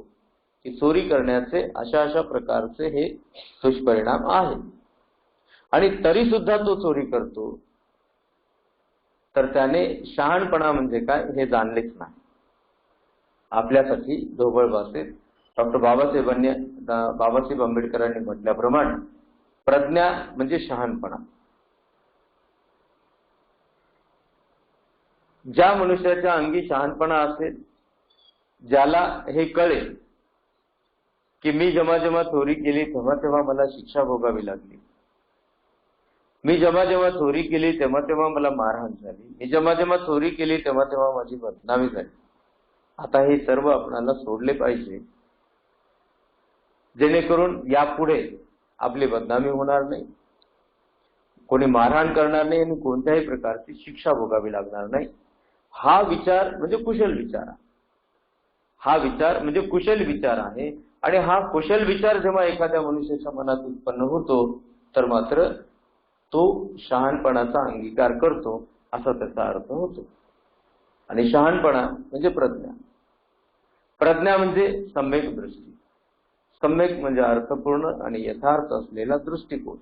Speaker 3: की चोरी करण्याचे अशा प्रकारचे हे दुष्परिणाम आहेत आणि तरी सुद्धा तो चोरी करतो, तर त्याने शहाणपणा म्हणजे काय हे जाणलेच नाही. आपल्यासाठी ढोबळ भासेल. डॉक्टर बाबासाहेब आंबेडकरांनी म्हटल्याप्रमाणे प्रज्ञा म्हणजे शहाणपणा. ज्या मनुष्याच्या अंगी शहाणपणा असेल, ज्याला हे कळेल की मी जेव्हा चोरी केली तेव्हा मला शिक्षा भोगावी लागली, मी जेव्हा चोरी केली तेव्हा मला मारहाण झाली, मी जेव्हा चोरी केली तेव्हा माझी बदनामी झाली. आता हे सर्व आपल्याला सोडले पाहिजे, जेणेकरून यापुढे आपली बदनामी होणार नाही, कोणी मारहाण करणार नाही आणि कोणत्याही प्रकारची शिक्षा भोगावी लागणार नाही. हा विचार म्हणजे कुशल विचार आहे. हा विचार म्हणजे कुशल विचार आहे आणि हा कुशल विचार जेव्हा एखाद्या मनुष्याच्या मनात उत्पन्न होतो, तर मात्र तो शहाणपणाचा अंगीकार करतो असा त्याचा अर्थ होतो. आणि शहाणपणा म्हणजे प्रज्ञा. प्रज्ञा म्हणजे सम्यक दृष्टी. सम्यक म्हणजे अर्थपूर्ण आणि यथार्थ असलेला दृष्टिकोन.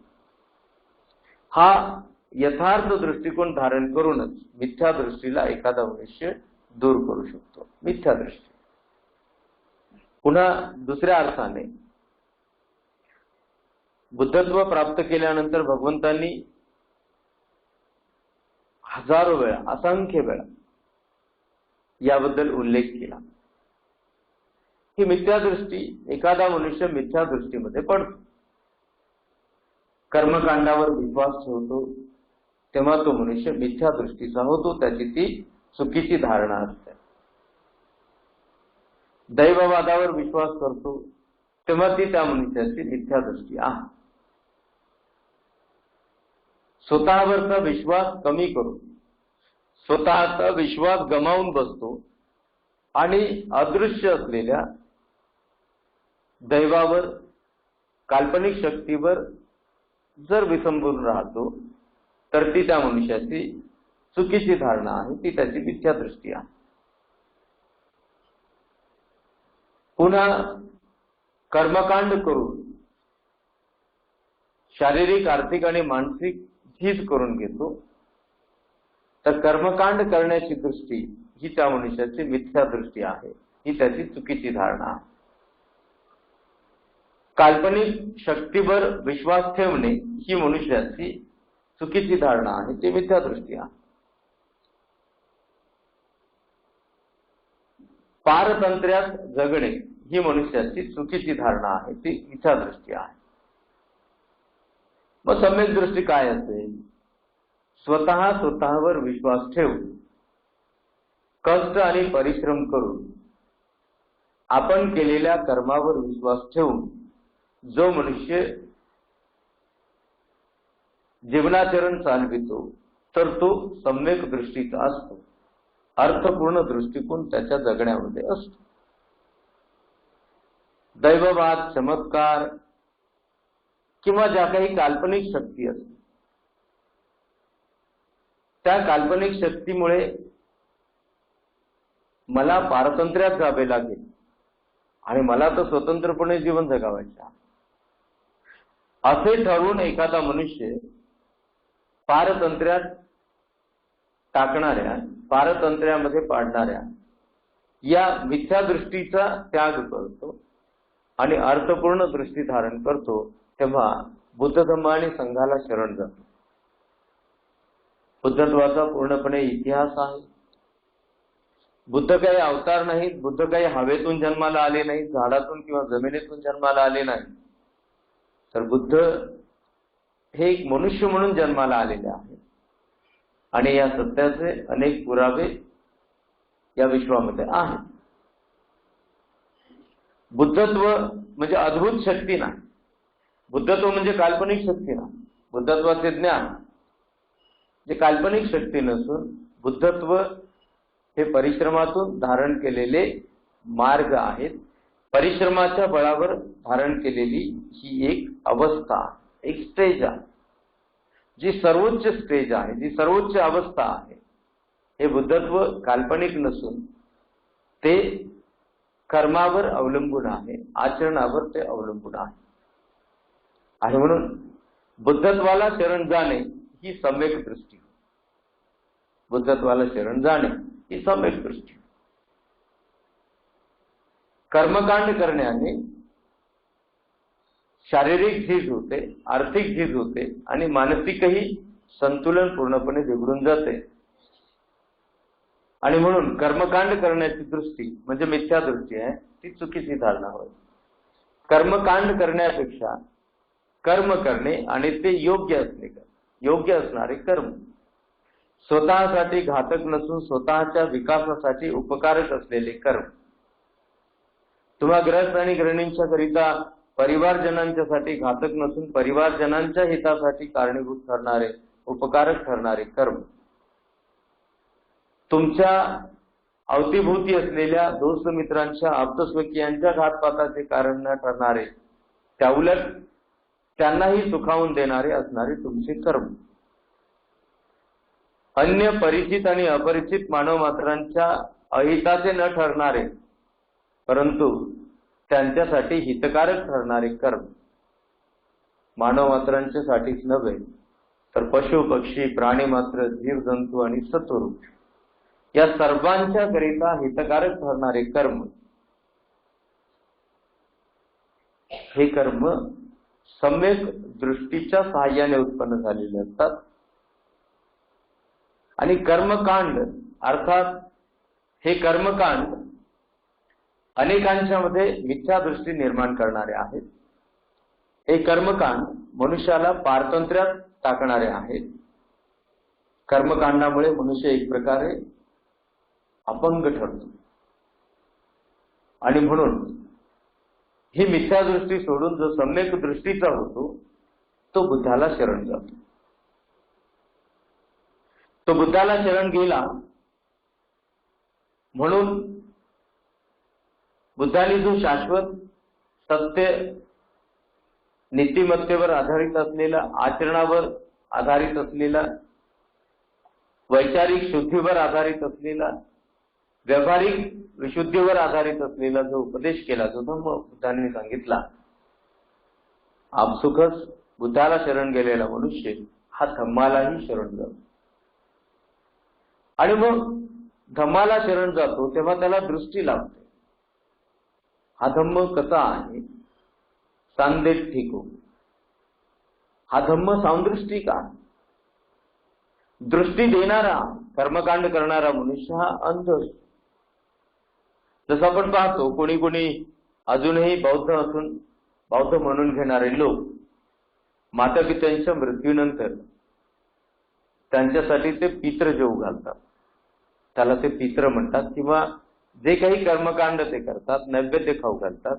Speaker 3: हा यथार्थ दृष्टिकोन धारण करूनच मिथ्या दृष्टीला एखादा मनुष्य दूर करू शकतो. मिथ्या दृष्टी. पुन्हा दुसऱ्या अर्थाने बुद्धत्व प्राप्त केल्यानंतर भगवंतांनी हजारो वेळा, असंख्य वेळा याबद्दल उल्लेख केला की मिथ्यादृष्टी, एखादा मनुष्य मिथ्या दृष्टीमध्ये पडतो. कर्मकांडावर विश्वास ठेवतो तेव्हा तो मनुष्य मिथ्या दृष्टीचा होतो, त्याची ती चुकीची धारणा असते. दैववादावर विश्वास करतो तेव्हा ती त्या मनुष्याची मिथ्या दृष्टी आहे. स्वतःवरचा विश्वास कमी करून स्वतःचा विश्वास गमावून बसतो आणि अदृश्य असलेल्या दैवावर, काल्पनिक शक्तीवर जर विसंबून राहतो, तर ती त्या मनुष्याची चुकीची धारणा आहे, ती त्याची मिथ्या दृष्टी आहे. पुन्हा कर्मकांड करून शारीरिक, आर्थिक आणि मानसिक झीज करून घेतो, तर कर्मकांड करण्याची दृष्टी ही त्या मनुष्याची मिथ्या दृष्टी आहे, ही त्याची चुकीची धारणा आहे. काल्पनिक शक्तीवर विश्वास ठेवणे ही मनुष्याची चुकीची धारणा आहे, ती मिथ्या दृष्टी आहे. पारतंत्र्यात जगणे ही मनुष्याची चुकीची धारणा आहे, ती मिथ्या दृष्टी आहे. मग सम्यक दृष्टी काय असेल? स्वतःवर विश्वास ठेवून, कष्ट आणि परिश्रम करून, आपण केलेल्या कर्मावर विश्वास ठेवून जो मनुष्य जीवनाचरण चालवितो, तर तो सम्यक दृष्टीचा असतो. अर्थपूर्ण दृष्टिकोन त्याच्या जगण्यामध्ये असतो. दैववाद, चमत्कार किंवा ज्या काही काल्पनिक शक्ती असतात, त्या काल्पनिक शक्तीमुळे मला पारतंत्र्यात जावे लागेल आणि मला तर स्वतंत्रपणे जीवन जगावायचे आहे, असे ठरवून एखादा मनुष्य पारतंत्र्यात टाकणाऱ्या, पारतंत्र्यामध्ये पाडणाऱ्या या मिथ्या दृष्टीचा त्याग करतो आणि अर्थपूर्ण दृष्टी धारण करतो, तेव्हा बुद्ध धम्म आणि संघाला शरण जातो. बुद्धत्वाचा पूर्णपणे इतिहास आहे. बुद्ध काही अवतार नाहीत, बुद्ध काही हवेतून जन्माला आले नाहीत, झाडातून किंवा जमिनीतून जन्माला आले नाही, तर बुद्ध हे एक मनुष्य म्हणून जन्माला आलेले आहे. आणि या सत्याचे अनेक पुरावे या विश्वामध्ये आहेत. बुद्धत्व म्हणजे अद्भुत शक्ती नाही, बुद्धत्व म्हणजे काल्पनिक शक्ती नाही. बुद्धत्वाचे ज्ञान जे काल्पनिक शक्ती नसून बुद्धत्व हे परिश्रमातून धारण केलेले मार्ग आहेत. परिश्रमाच्या बळावर धारण केलेली ही एक अवस्था, एक स्टेज आहे, जी सर्वोच्च स्टेज आहे, जी सर्वोच्च अवस्था आहे. हे बुद्धत्व काल्पनिक नसून ते कर्मावर अवलंबून आहे, आचरणावर ते अवलंबून आहे. आणि म्हणून बुद्धत्वाला शरण जाणे ही सम्यक दृष्टी. बुद्धत्वाला शरण जाणे ही सम्यक दृष्टी. कर्मकांड करण्याने शारीरिक झीज होते, आर्थिक झीज होते आणि मानसिकही संतुलन पूर्णपणे बिघडून जाते. आणि म्हणून कर्मकांड करण्याची दृष्टी म्हणजे मिथ्या दृष्टी आहे, ती चुकीची धारणा होय. कर्मकांड करण्यापेक्षा कर्म करणे आणि ते योग्य असणारे कर्म, स्वतःसाठी घातक नसून स्वतःच्या विकासासाठी उपकारक असलेले कर्म, तुम्हा ग्रस्त आणि गृहिणींच्या करिता परिवारजनांच्यासाठी घातक नसून परिवारजनांच्या हितासाठी कारणीभूत ठरणारे, उपकारक ठरणारे कर्म, तुमच्या अवतीभोवती असलेल्या दोस्त मित्रांच्या आप्तस्वकीयांच्या घातपाताचे कारण न ठरणारे, त्याउलट त्यांनाही सुखावून देणारे असणारे तुमचे कर्म, अन्य परिचित आणि अपरिचित मानव मात्रांच्या अहिताचे न ठरणारे परंतु त्यांच्यासाठी हितकारक ठरणारे कर्म, मानव मात्रांच्या साठीच नव्हे तर पशु पक्षी प्राणी मात्र जीवजंतू आणि सत्वरूप या सर्वांच्या करिता हितकारक ठरणारे कर्म, हे कर्म सम्यक दृष्टीच्या सहाय्याने उत्पन्न झालेले असतात. आणि कर्मकांड अर्थात हे कर्मकांड अनेकांच्या मध्ये मिथ्या दृष्टी निर्माण करणारे आहेत. हे कर्मकांड मनुष्याला पारतंत्र्यात टाकणारे आहेत. कर्मकांडामुळे मनुष्य एक प्रकारे अपंग ठरतो. आणि म्हणून ही मिथ्या दृष्टी सोडून जो सम्यक दृष्टीचा होतो तो बुद्धाला शरण जातो. तो बुद्धाला शरण गेला म्हणून बुद्धाने जो शाश्वत सत्य, नीतिमत्तेवर आधारित असलेला, आचरणावर आधारित असलेला, वैचारिक शुद्धीवर आधारित असलेला, व्यावहारिक विशुद्धीवर आधारित असलेला जो उपदेश केला, जो धम्म बुद्धांनी सांगितला, आपसुकच बुद्धाला शरण गेलेला मनुष्य हा धम्मालाही शरण जातो. आणि मग धम्माला शरण जातो तेव्हा त्याला दृष्टी लागते. हा धम्म कसा आहे? सांदेष्ठिको. हा धम्म सांदृष्टिक आहे. दृष्टी देणारा, कर्मकांड करणारा मनुष्य हा अंध असतो. जसं आपण पाहतो कोणी कोणी अजूनही बौद्ध असून बौद्ध म्हणून घेणारे लोक मातापित्यांच्या मृत्यूनंतर त्यांच्यासाठी ते पितृ जेवू घालतात, त्याला ते पितृ म्हणतात, किंवा जे काही कर्मकांड ते करतात, नैवेद्य खाऊ घालतात.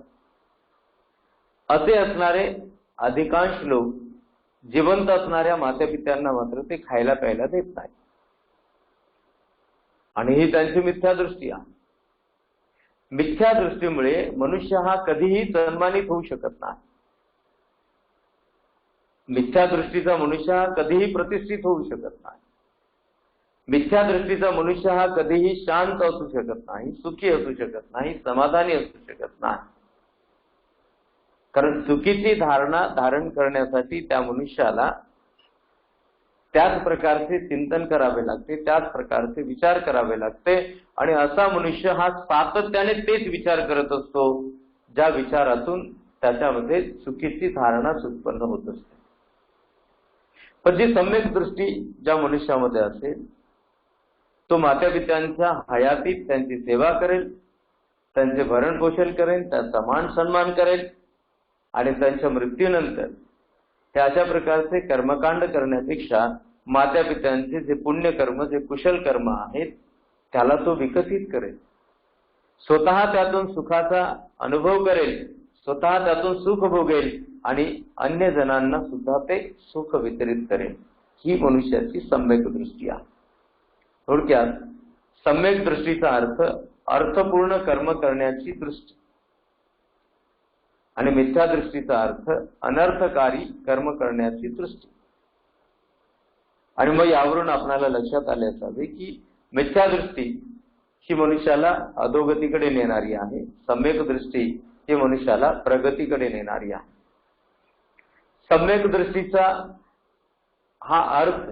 Speaker 3: असे असणारे अधिकांश लोक जिवंत असणाऱ्या मातापित्यांना मात्र ते खायला प्यायला देत नाही. आणि ही त्यांची मिथ्या दृष्टी आहे. मिथ्या दृष्टीमुळे मनुष्य हा कधीही सन्मानित होऊ शकत नाही. मिथ्या दृष्टीचा मनुष्य हा कधीही प्रतिष्ठित होऊ शकत नाही. मिथ्या दृष्टीचा मनुष्य हा कधीही शांत असू शकत नाही, सुखी असू शकत नाही, समाधानी असू शकत नाही. कारण चुकीची धारणा धारण करण्यासाठी त्या मनुष्याला त्याच प्रकारचे चिंतन करावे लागते, त्याच प्रकारचे विचार करावे लागते. आणि असा मनुष्य हा सातत्याने तेच विचार करत असतो ज्या विचारातून त्याच्यामध्ये चुकीची धारणाच उत्पन्न होत असते. पण जी सम्यक दृष्टी ज्या मनुष्यामध्ये असेल तो माता पित्यांच्या हयातीत त्यांची सेवा करेल, त्यांचे भरण पोषण करेल, त्यांचा मान सन्मान करेल आणि त्यांच्या मृत्यूनंतर हे अशा प्रकारचे कर्मकांड करण्यापेक्षा माता पित्यांचे जे पुण्यकर्म, जे कुशल कर्म आहेत त्याला तो विकसित करेल, स्वतः त्यातून सुखाचा अनुभव करेल, स्वतः त्यातून सुख भोगेल आणि अन्य जणांना सुद्धा ते सुख वितरित करेल. ही मनुष्याची सम्यक दृष्टी आहे. थोडक्यात सम्यक दृष्टीचा अर्थ अर्थपूर्ण कर्म करण्याची दृष्टी आणि मिथ्या दृष्टीचा अर्थ अनर्थकारी कर्म करण्याची दृष्टी. आणि मग यावरून आपल्याला लक्षात आले असावे की मिथ्या दृष्टी ही मनुष्याला अधोगतीकडे नेणारी आहे, सम्यक दृष्टी ही मनुष्याला प्रगतीकडे नेणारी आहे. सम्यक दृष्टीचा हा अर्थ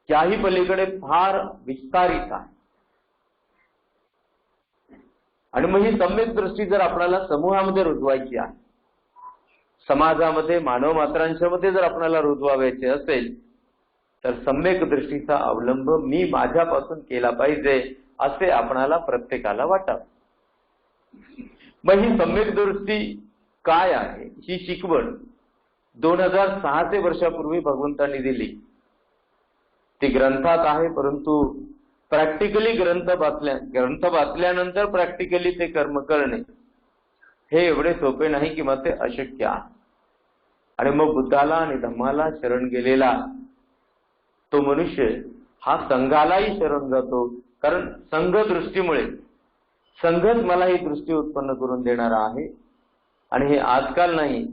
Speaker 3: त्याही पलीकडे फार विस्तारित आहे. आणि मग ही सम्यक दृष्टी जर आपल्याला समूहामध्ये रुजवायची आहे, समाजामध्ये मानव मात्रांच्या मध्ये जर आपल्याला रुजवायचे असेल तर सम्यक दृष्टीचा अवलंब मी माझ्यापासून केला पाहिजे असे आपणाला प्रत्येकाला वाटावे. मग ही सम्यक दृष्टी काय आहे ही शिकवण 2006 वर्षापूर्वी भगवंतांनी दिली. ती ग्रंथात आहे, परंतु प्रॅक्टिकली ग्रंथ वाचल्यानंतर प्रॅक्टिकली ते कर्म करणे हे एवढे सोपे नाही किंवा ते अशक्य आहे. आणि मग बुद्धाला आणि धम्माला शरण गेलेला तो मनुष्य हा संघालाही शरण जातो, कारण संघ दृष्टीमुळे संघच मला ही दृष्टी उत्पन्न करून देणारा आहे. आणि हे आजकाल नाही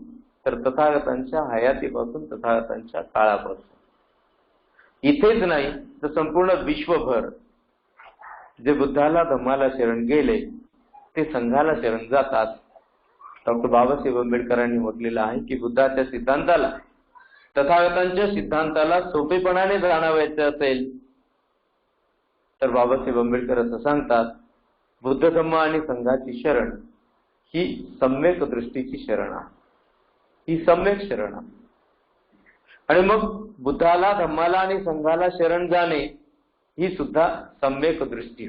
Speaker 3: तर तथागतांच्या हयातीपासून, तथागतांच्या काळापासून. इथेच नाही तर संपूर्ण विश्वभर जे बुद्धाला धम्माला शरण गेले ते संघाला शरण जातात. डॉक्टर बाबासाहेब आंबेडकरांनी म्हटलेलं आहे की बुद्धाच्या सिद्धांताला, तथागतांच्या सिद्धांताला सोपेपणाने जाणावायचे असेल तर बाबासाहेब आंबेडकर असं सांगतात, बुद्ध धम्म आणि संघाची शरण ही सम्यक दृष्टीची शरण आहे, ही सम्यक शरण आहे. आणि मग बुद्धाला धम्माला आणि संघाला शरण जाणे ही सुद्धा सम्यक दृष्टी.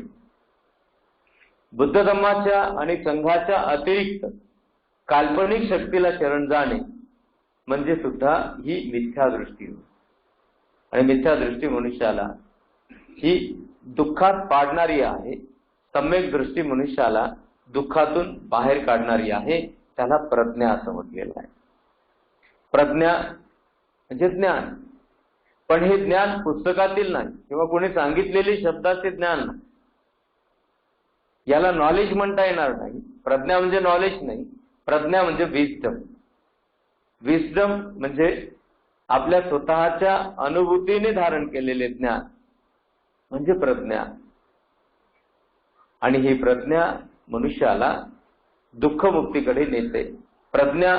Speaker 3: बुद्ध धम्माच्या आणि संघाच्या अतिरिक्त काल्पनिक शक्तीला शरण जाणे म्हणजे सुद्धा ही मिथ्या दृष्टी. आणि मिथ्या दृष्टी मनुष्याला ही दुःखात पाडणारी आहे, सम्यक दृष्टी मनुष्याला दुःखातून बाहेर काढणारी आहे. त्याला प्रज्ञा असं म्हटलेलं आहे. प्रज्ञा म्हणजे ज्ञान, पण हे ज्ञान पुस्तकातील नाही किंवा कोणी सांगितलेले शब्दाचे ज्ञान नाही. याला नॉलेज म्हणता येणार नाही. प्रज्ञा म्हणजे नॉलेज नाही, प्रज्ञा म्हणजे विजडम. विजडम म्हणजे आपल्या स्वतःच्या अनुभूतीने धारण केलेले ज्ञान म्हणजे प्रज्ञा. आणि ही प्रज्ञा मनुष्याला दुःखमुक्तीकडे नेते. प्रज्ञा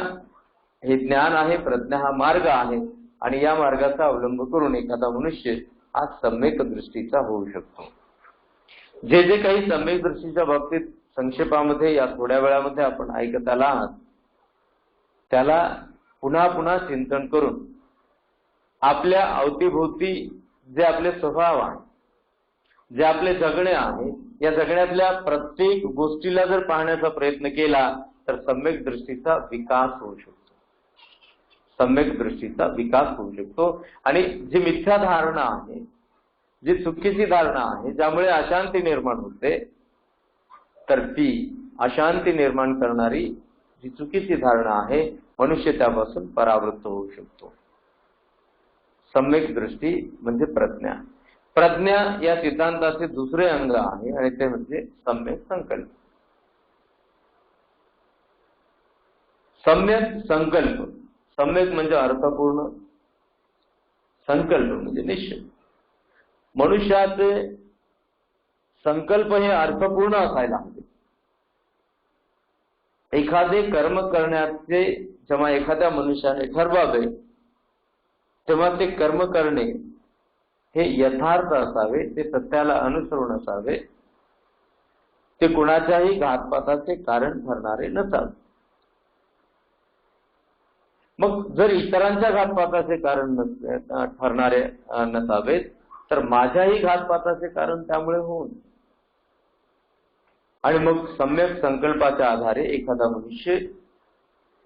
Speaker 3: हे ज्ञान आहे, प्रज्ञा हा मार्ग आहे. आणि या मार्गाचा अवलंब करून एखादा मनुष्य आज सम्यक दृष्टीचा होऊ शकतो. जे जे काही सम्यक दृष्टीच्या बाबतीत संक्षेपामध्ये या थोड्या वेळामध्ये आपण ऐकत आला आहात त्याला पुन्हा पुन्हा चिंतन करून आपल्या अवतीभोवती जे आपले स्वभाव आहे, जे आपले जगणे आहे, या जगण्यातल्या प्रत्येक गोष्टीला जर पाहण्याचा प्रयत्न केला तर सम्यक दृष्टीचा विकास होऊ शकतो. सम्यक दृष्टीचा विकास होऊ शकतो. आणि जी मिथ्या धारणा आहे, जी चुकीची धारणा आहे, ज्यामुळे अशांती निर्माण होते, तर ती अशांती निर्माण करणारी जी चुकीची धारणा आहे मनुष्य त्यापासून परावृत्त होऊ शकतो. सम्यक दृष्टी म्हणजे प्रज्ञा. प्रज्ञा या सिद्धांताचे दुसरे अंग आहे आणि ते म्हणजे सम्यक संकल्प. सम्यक संकल्प, सम्यक म्हणजे अर्थपूर्ण, संकल्प म्हणजे निश्चय. मनुष्याचे संकल्प हे अर्थपूर्ण असायला हवे. एखादे कर्म करण्याचे जेव्हा एखाद्या मनुष्याने ठरवावे तेव्हा ते कर्म करणे हे यथार्थ असावे, ते सत्याला अनुसरून असावे, ते कुणाच्याही घातपाताचे कारण ठरणारे नसावे. मग जर इतरांच्या घातपाताचे कारण ठरणारे नसावेत तर माझ्याही घातपाताचे कारण त्यामुळे होऊ नये. आणि मग सम्यक संकल्पाच्या आधारे एखादा मनुष्य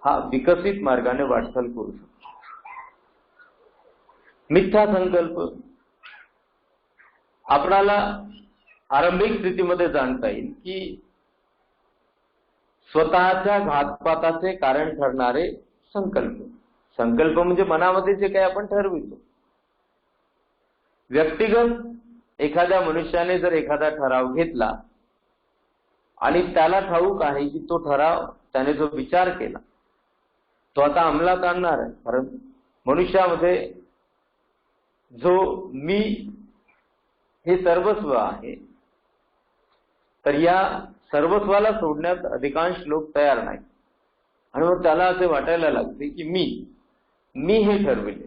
Speaker 3: हा विकसित मार्गाने वाटचाल करू शकतो. मिथ्या संकल्प आपणाला आरंभिक स्थितीमध्ये जाणता येईल की स्वतःच्या घातपाताचे कारण ठरणारे संकल्प म्हणजे मनामध्ये जे काही आपण ठरवितो. व्यक्तिगत एखाद्या मनुष्याने जर एखादा ठराव घेतला आणि त्याला ठाऊक आहे की तो ठराव त्याने जो विचार केला तो आता अंमलात आणणार आहे. कारण मनुष्यामध्ये जो मी हे सर्वस्व आहे तर या सर्वस्वाला सोडण्यात अधिकांश लोक तयार नाही. आणि मग त्याला असे वाटायला लागते की मी हे ठरविले,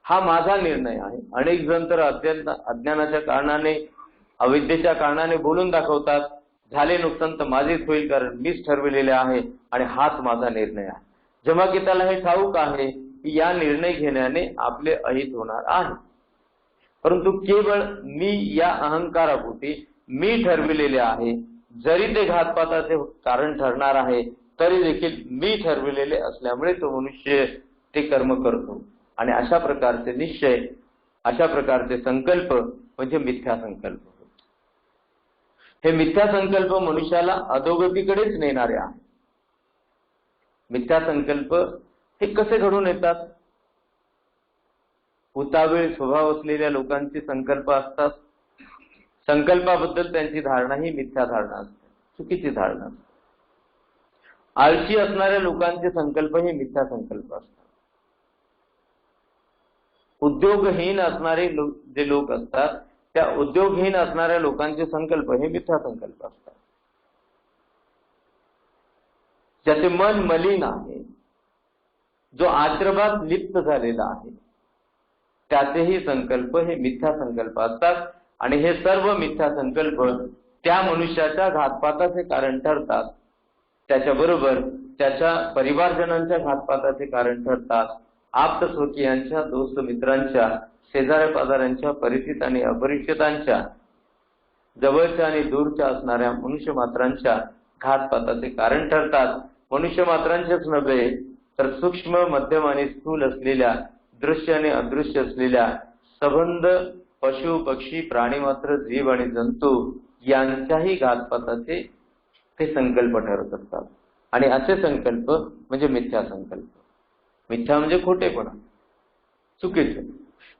Speaker 3: हा माझा निर्णय आहे. अनेक जण तर अज्ञानाच्या कारणाने अविद्येच्या कारणाने बोलून दाखवतात झाले नुकसान तर माझेच होईल कारण मीच ठरविलेले आहे आणि हाच माझा निर्णय आहे. जेव्हा की त्याला हे ठाऊक आहे की या निर्णय घेण्याने आपले अहित होणार आहे. परंतु केवळ मी या अहंकारापोटी मी ठरविलेले आहे, जरी ते घातपाताचे कारण ठरणार आहे तरी देखील मी ठरविलेले असल्यामुळे तो मनुष्य ते कर्म करतो. आणि अशा प्रकारचे निश्चय, अशा प्रकारचे संकल्प म्हणजे मिथ्या संकल्प. हे मिथ्या संकल्प मनुष्याला अधोगतीकडेच नेणारे आहे. मिथ्या संकल्प हे कसे घडून येतात? उतावीळ स्वभाव असलेल्या लोकांचे संकल्प असतात. संकल्पाबद्दल त्यांची धारणा ही मिथ्या धारणा असते, चुकीची धारणा असते. आळशी असणाऱ्या लोकांचे संकल्प हे मिथ्या संकल्प असतात. उद्योगहीन असणारे जे लोक असतात त्या उद्योगहीन असणाऱ्या लोकांचे संकल्प हे मिथ्या संकल्प असतात. ज्याचे मन मलिन आहे, जो आश्रमात लिप्त झालेला आहे, त्याचेही संकल्प हे मिथ्या संकल्प असतात. आणि हे सर्व मिथ्या संकल्प त्या मनुष्याच्या घातपाताचे कारण ठरतात. त्याच्याबरोबर त्याच्या परिवारजनांच्या घातपाताचे कारण ठरतात. आप्त स्वकीयांच्या, दोस्त मित्रांच्या, शेजाऱ्या पाजाऱ्यांच्या, परिचित आणि अपरिचितांच्या, जवळच्या आणि दूरच्या असणाऱ्या मनुष्य मात्रांच्या घातपाताचे कारण ठरतात. मनुष्य मात्रांचेच नव्हे तर सूक्ष्म, मध्यम आणि स्थूल असलेल्या, दृश्य आणि अदृश्य असलेल्या संबंध पशु, पक्षी, प्राणीमात्र, जीव आणि जंतू यांच्याही घातपाताचे ते संकल्प ठरत असतात. आणि असे संकल्प म्हणजे मिथ्या संकल्प. मिथ्या म्हणजे खोटेपणा, चुकीचे.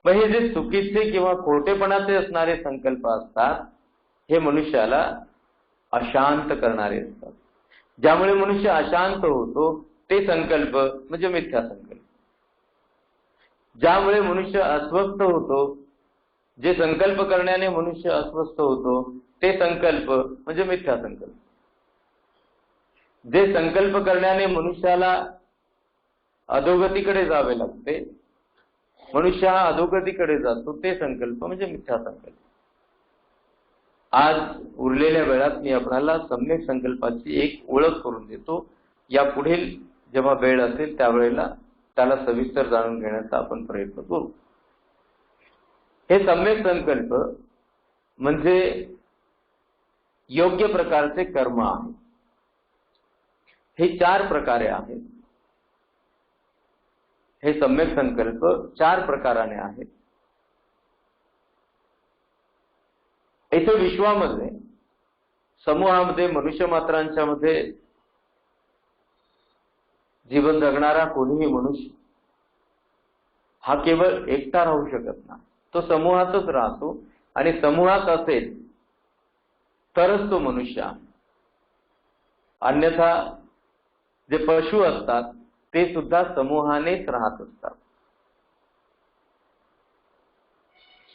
Speaker 3: मग हे जे चुकीचे किंवा खोटेपणाचे असणारे संकल्प असतात हे मनुष्याला अशांत करणारे असतात. ज्यामुळे मनुष्य अशांत होतो ते संकल्प म्हणजे मिथ्या संकल्प. ज्यामुळे मनुष्य अस्वस्थ होतो, जे संकल्प करण्याने मनुष्य अस्वस्थ होतो ते संकल्प म्हणजे मिथ्या संकल्प. जे संकल्प करण्याने मनुष्याला अधोगतीकडे जावे लागते, मनुष्य हा अधोगतीकडे जातो ते संकल्प म्हणजे मिथ्या संकल्प. आज उरलेल्या वेळात मी आपल्याला सम्यक संकल्पाची एक ओळख करून देतो. या पुढील जेव्हा वेळ असेल त्यावेळेला त्याला सविस्तर जाणून घेण्याचा आपण प्रयत्न करू. हे सम्यक संकल्प म्हणजे योग्य प्रकारचे कर्म आहे. हे 4 प्रकारे आहेत. हे सम्यक संकल्प 4 प्रकाराने आहेत. इथे विश्वामध्ये, समूहामध्ये, मनुष्य मात्रांच्या मध्ये जीवन जगणारा कोणीही मनुष्य हा केवळ एकटा राहू शकत नाही. तो समूहातच राहतो आणि समूहात असेल तरच तो मनुष्य आहे. अन्यथा जे पशु असतात ते सुद्धा समूहानेच राहत असतात.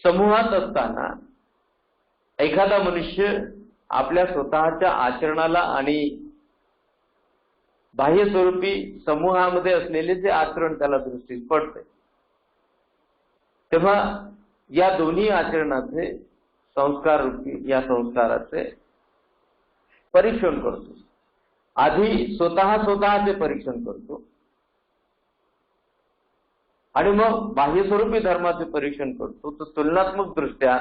Speaker 3: समूहात असताना एखादा मनुष्य आपल्या स्वतःच्या आचरणाला आणि बाह्य स्वरूपी समूहामध्ये असलेले जे आचरण त्याला दृष्टीस पडते तेव्हा या दोन्ही आचरणाचे संस्कार रूपी या संस्काराचे परीक्षण करतो. आधी स्वतःचे परीक्षण करतो आणि मग बाह्यस्वरूपी धर्माचे परीक्षण करतो, तर तुलनात्मक दृष्ट्या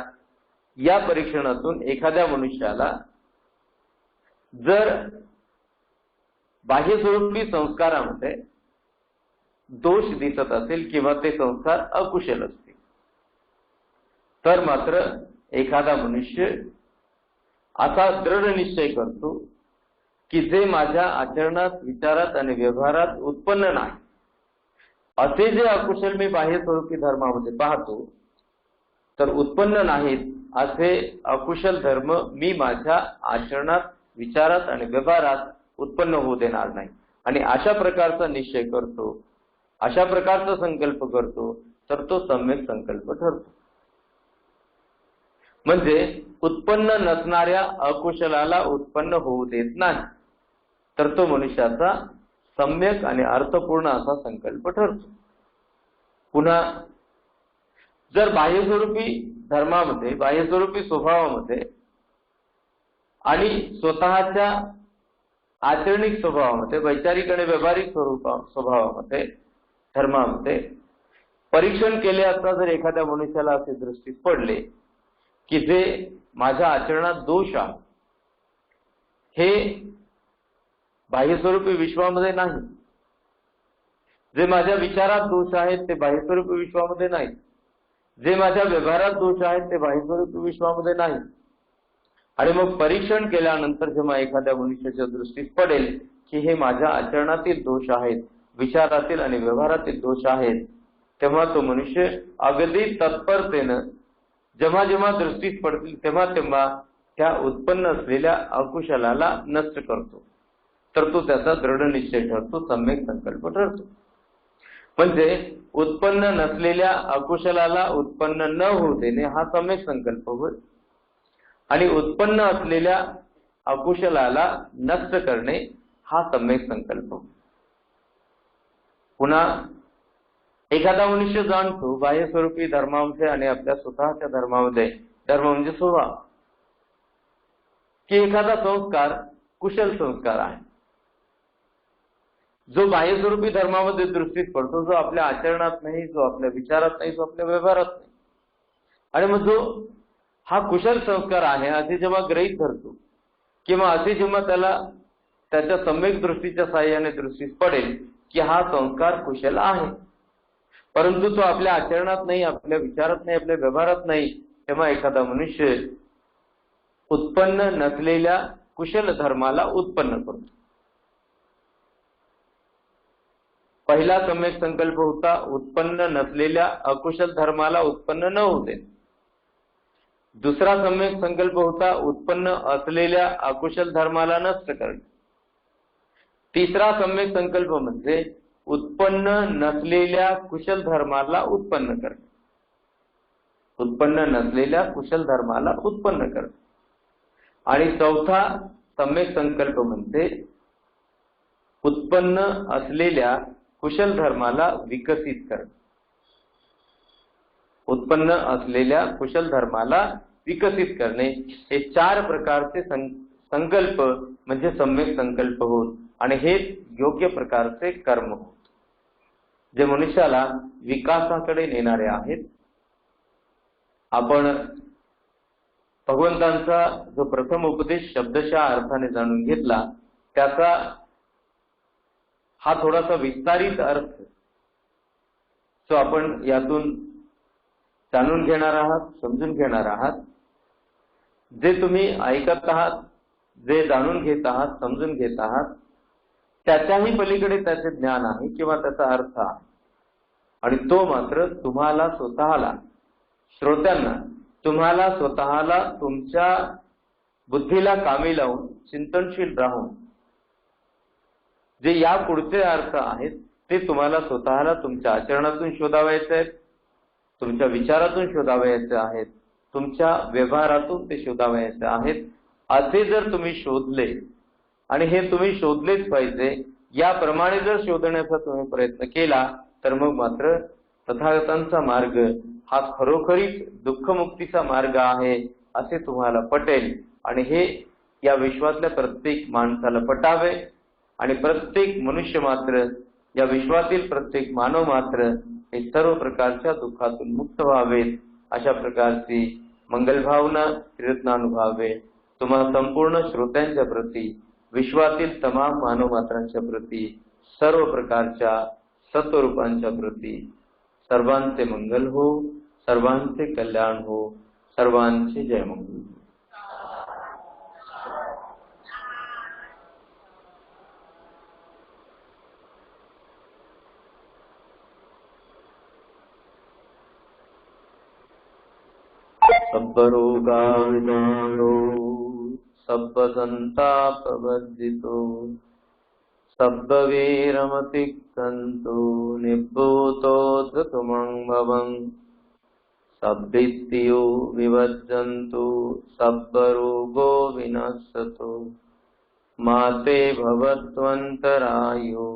Speaker 3: या परीक्षणातून एखाद्या मनुष्याला जर बाह्यस्वरूपी संस्कारामध्ये दोष दिसत असेल किंवा ते संस्कार अकुशल असतील, तर मात्र एखादा मनुष्य असा दृढ निश्चय करतो की जे माझ्या आचरणात, विचारात आणि व्यवहारात उत्पन्न नाही, असे जे अकुशल मी बाह्यस्वरूपी धर्मामध्ये पाहतो, तर उत्पन्न नाहीत असे अकुशल धर्म मी माझ्या आचरणात, विचारात आणि व्यवहारात उत्पन्न होऊ देणार नाही. आणि अशा प्रकारचा निश्चय करतो, अशा प्रकारचा संकल्प करतो, तर तो सम्यक संकल्प ठरतो. म्हणजे उत्पन्न नसणाऱ्या अकुशलाला उत्पन्न होऊ देत नाही, तर तो मनुष्याचा सम्यक आणि अर्थपूर्ण असा संकल्प ठरतो. पुन्हा जर बाह्यस्वरूपी धर्मामध्ये, बाह्यस्वरूपी स्वभावामध्ये आणि स्वतःच्या आचरणिक स्वभावामध्ये, वैचारिक आणि व्यावहारिक स्वभावामध्ये, धर्मामध्ये परीक्षण केले असता जर एखाद्या मनुष्याला असे दृष्टीस पडले की जे माझ्या आचरणात दोष आहे, हे बाह्यस्वरूपी विश्वामध्ये नाही, जे माझ्या विचारात दोष आहेत ते बाह्यस्वरूपी विश्वामध्ये नाही, जे माझ्या व्यवहारात दोष आहेत ते बाह्यस्वरूपी विश्वामध्ये नाही. आणि मग परीक्षण केल्यानंतर जेव्हा एखाद्या मनुष्याच्या दृष्टीस पडेल की हे माझ्या आचरणातील दोष आहेत, विचारातील आणि व्यवहारातील दोष आहेत, तेव्हा तो मनुष्य अगदी तत्परतेनं जेव्हा जेव्हा दृष्टीस पडतील तेव्हा तेव्हा त्या उत्पन्न असलेल्या अकुशलाला नष्ट करतो, तर तो त्याचा दृढ निश्चय ठरतो, सम्यक संकल्प ठरतो. म्हणजे उत्पन्न नसलेल्या अकुशलाला उत्पन्न न होऊ देणे हा सम्यक संकल्प होय, आणि उत्पन्न असलेल्या अकुशलाला नष्ट करणे हा सम्यक संकल्प. पुन्हा एखादा मनुष्य जाणतो बाह्यस्वरूपी धर्मामध्ये आणि आपल्या स्वतःच्या धर्मामध्ये, धर्म म्हणजे स्वभाव, की एखादा संस्कार कुशल संस्कार आहे, जो बाह्यस्वरूपी धर्मामध्ये दृष्टीस पडतो, जो आपल्या आचरणात नाही, जो आपल्या विचारात नाही, जो आपल्या व्यवहारात नाही. आणि मग जो हा कुशल संस्कार आहे असे जेव्हा गृहीत धरतो किंवा असे जेव्हा त्याला त्याच्या सम्यक दृष्टीच्या साहाय्याने दृष्टीस पडेल की हा संस्कार कुशल आहे, परंतु तो आपल्या आचरणात नाही, आपल्या विचारात नाही, आपल्या व्यवहारात नाही, तेव्हा एखादा मनुष्य उत्पन्न नसलेल्या कुशल धर्माला उत्पन्न करतो. पहिला सम्यक संकल्प होता उत्पन्न नसलेल्या अकुशल धर्माला उत्पन्न न होऊ देणे. दुसरा सम्यक संकल्प होता उत्पन्न असलेल्या अकुशल धर्माला नष्ट करणे. तिसरा सम्यक संकल्प म्हणजे उत्पन्न नसलेल्या कुशल धर्माला उत्पन्न करणे. उत्पन्न नसलेल्या कुशल धर्माला उत्पन्न करणे. आणि चौथा सम्यक संकल्प म्हणजे उत्पन्न असलेल्या कुशल धर्माला विकसित करणे. उत्पन्न असलेल्या कुशल धर्माला विकसित करणे हे चार प्रकारचे संकल्प म्हणजे सम्यक संकल्प होत, आणि हे योग्य प्रकारचे कर्म होत जे मनुष्याला विकासाकडे नेणारे आहेत. आपण भगवंतांचा जो प्रथम उपदेश शब्दशः अर्थाने जाणून घेतला त्याचा हा थोडासा विस्तारित अर्थ जो आपण यातून जाणून घेणार आहात, समजून घेणार आहात. जे तुम्ही ऐकत आहात, जे जाणून घेत आहात, समजून घेत आहात, त्याच्याही पलीकडे त्याचे ज्ञान आहे किंवा त्याचा अर्थ आहे, आणि तो मात्र तुम्हाला स्वतःला, श्रोत्यांना, तुम्हाला स्वतःला तुमच्या बुद्धीला कामी लावून चिंतनशील राहून जे या पुढचे अर्थ आहेत ते तुम्हाला स्वतःला तुमच्या आचरणातून शोधावायचे आहेत, तुमच्या विचारातून शोधावायचे आहेत, तुमच्या व्यवहारातून ते शोधावायचे आहेत. असे जर तुम्ही शोधले, आणि हे तुम्ही शोधलेच पाहिजे, याप्रमाणे जर शोधण्याचा तुम्ही प्रयत्न केला तर मग मात्र तथागतांचा मार्ग हा खरोखरीच दुःखमुक्तीचा मार्ग आहे असे तुम्हाला पटेल. आणि हे या विश्वातल्या प्रत्येक माणसाला पटावे, आणि प्रत्येक मनुष्य मात्र, या विश्वातील प्रत्येक मानव मात्र हे सर्व प्रकारच्या दुःखातून मुक्त व्हावेत अशा प्रकारची मंगल भावना त्रिरत्नानुभावे तुम्हा संपूर्ण श्रोत्यांच्या प्रती, विश्वातील तमाम मानव मात्रांच्या प्रती, सर्व प्रकारच्या सत्वरूपांच्या प्रती सर्वांचे मंगल हो, सर्वांचे कल्याण हो, सर्वांचे जय मंगल हो. सर्वरोगाविनाशो सर्वसन्तापवर्जितो सर्ववीरमतिक्रान्तो निभूतोऽद्भुतमङ्गलं सद्भित्तियो विवर्जन्तु सर्वरोगो विनश्यतो माते भवत्वन्तरायो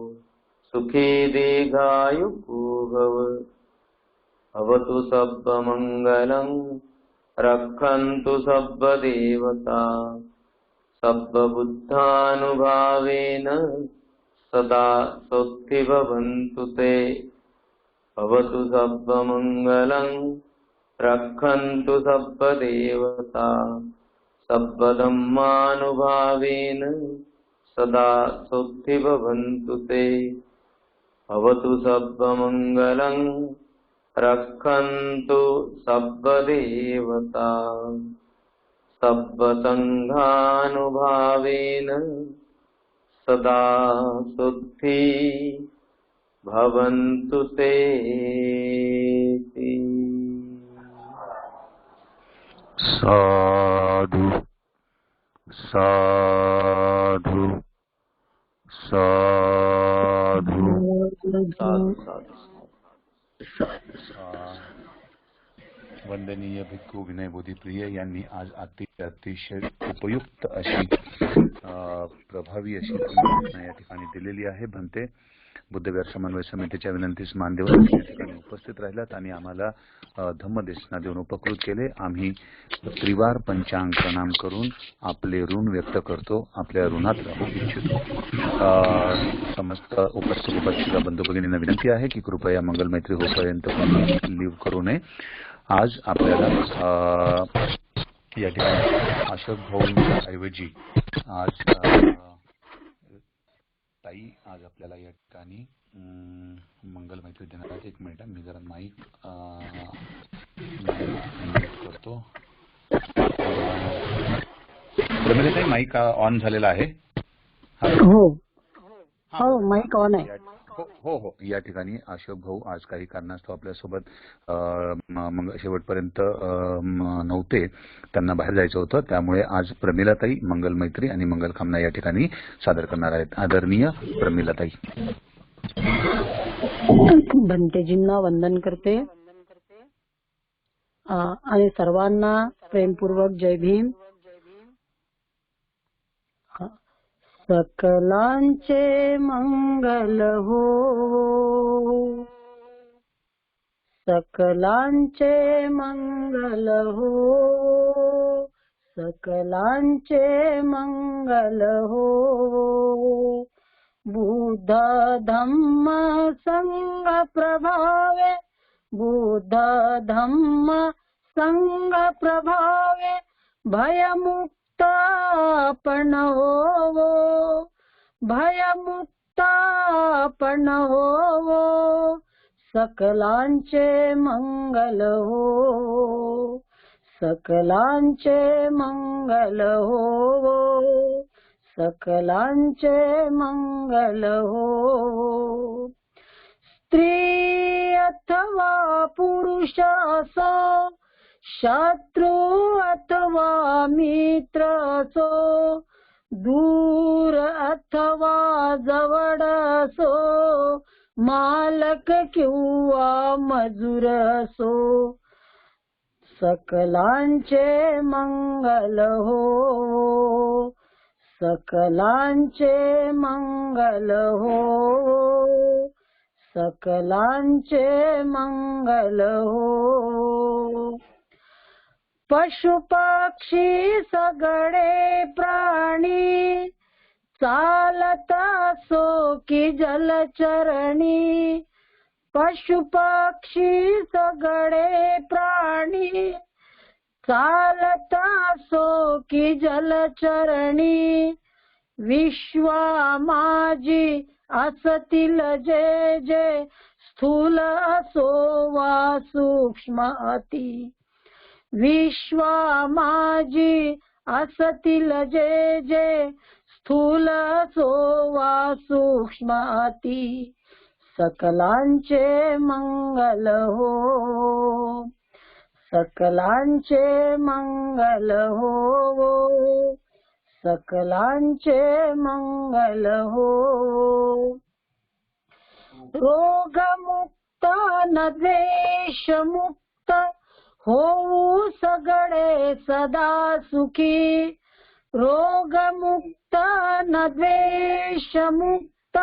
Speaker 3: सुखी दीर्घायुको भव. भवतु सर्वमङ्गलं रक्षन्तु सर्वदेवता सर्वबुद्धानुभावेन सदा स्वस्ति भवन्तु ते. भवतु सर्वमङ्गलं रक्षन्तु सर्वदेवता सर्वधर्मानुभावेन सदा स्वस्ति भवन्तु ते. भवतु सर्वमङ्गलं रक्षन्तु सर्वदेवता सर्वसङ्घानुभावेन सदा स्वस्ति भवन्तु ते.
Speaker 1: साधु साधु साधु. वंदनीय भिक्खू विनय बोधिप्रिय यांनी आज अतिशय उपयुक्त अशी प्रभावी अशी घोषणा या ठिकाणी दिलेली आहे. भंते बुद्धविहार समन्वय समितीच्या विनंतीस मान देऊन या ठिकाणी उपस्थित राहिलात आणि आम्हाला धम्मदेशना देऊन उपकृत केले. आम्ही त्रिवार पंचांग प्रणाम करून आपले ऋण व्यक्त करतो, आपल्या ऋणात राहू इच्छितो. समस्त उपस्थित बंधू भगिनींना विनंती आहे की कृपया मंगल मैत्री होईपर्यंत लिव्ह करू नये. आज आपल्याला या ठिकाणी अशोक भाऊंच्या ऐवजी आज ताई आज आपल्याला या ठिकाणी मंगल मैत्री देणार आहेत. एक मिनिट मी जरा माईक करतो. प्रमिलाताई माईक ऑन झालेला आहे.
Speaker 4: हो हो माईक ऑन आहे.
Speaker 1: हो हो या ठिकाणी अशोक भाऊ आज काही कारणास्तव आपल्यासोबत शेवटपर्यंत नव्हते, त्यांना बाहेर जायचं होतं. त्यामुळे आज प्रमिलाताई मंगल मैत्री आणि मंगल कामना या ठिकाणी सादर करणार आहेत. आदरणीय प्रमिलाताई.
Speaker 4: भंतेजींना वंदन करते आणि सर्वांना प्रेमपूर्वक जय भीम. सकलांचे मंगल हो, सकलांचे मंगल हो, सकलांचे मंगल हो. बुद्ध धम्म संग प्रभावे, बुद्ध धम्म संग प्रभावे भयमुक्त आपण होवो, भयमुक्त आपण होवो. सकलांचे मंगल हो, सकलांचे मंगल हो, सकलांचे मंगल हो. स्त्री अथवा पुरुष असो, शत्रु अथवा मित्र असो, दूर अथवा जवळ असो, मालक किंवा मजूर असो. सकलांचे मंगल हो, सकलांचे मंगल हो, सकलांचे मंगल हो. पशु पक्षी सगळे प्राणी, चालत असो की जलचरणी, पशु पक्षी सगळे प्राणी चालता सो की जलचरणी विश्वा माझी असतील जे जे स्थूल असो वा सूक्ष्म अति विश्वा माझी असतील जे जे स्थूल असो वा सूक्ष्म अति सकलांचे मंगल हो सकलांचे मंगल हो सकलांचे मंगल हो रोगमुक्त न द्वेषमुक्त होऊ सगळे सदा सुखी रोगमुक्त न द्वेषमुक्त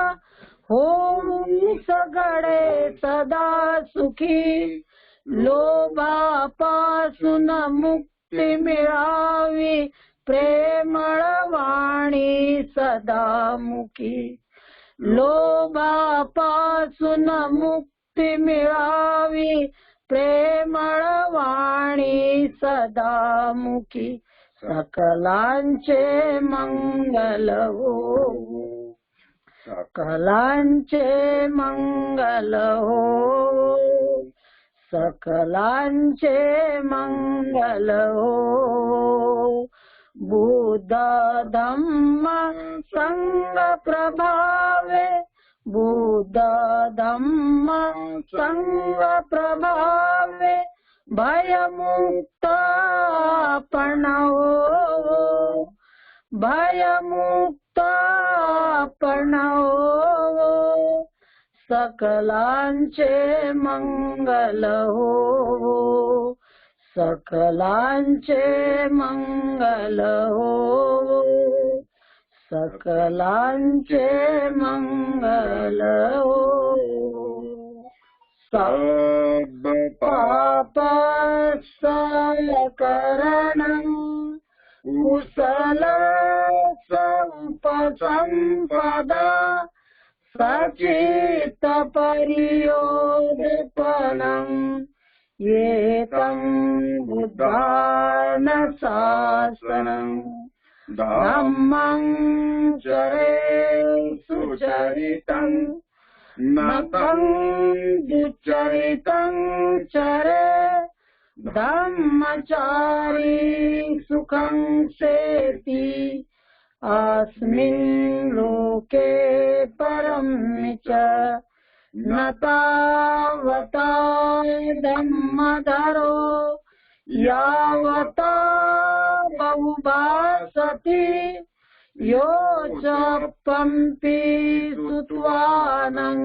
Speaker 4: होऊ सगळे सदा सुखी लोभापासून मुक्ती मिळावी प्रेमळ वाणी सदामुखी लोभापासून मुक्ती मिळावी प्रेमळ वाणी सदामुखी सकलांचे मंगल हो सकलांचे मंगल हो सकलांचे मंगल हो बुद्ध धम्म संग प्रभावे बुद्ध धम्म संग प्रभावे भयमुक्त आपण हो भयमुक्त आपण हो सकलांचे मंगल हो सकलांचे मंगल हो सकलांचे मंगल हो सब पाप सकरणं कुशल संपदा सचित परियोदपनं एतं बुद्धान शासनं धम्मं चरे सुचरितं नतं दुचरितं चरे धम्मचारी सुखं सेति अस्मिन् लोके परं च न तावता धम्मधरो यावता बहुभासति यो च पम्पि सुत्वानं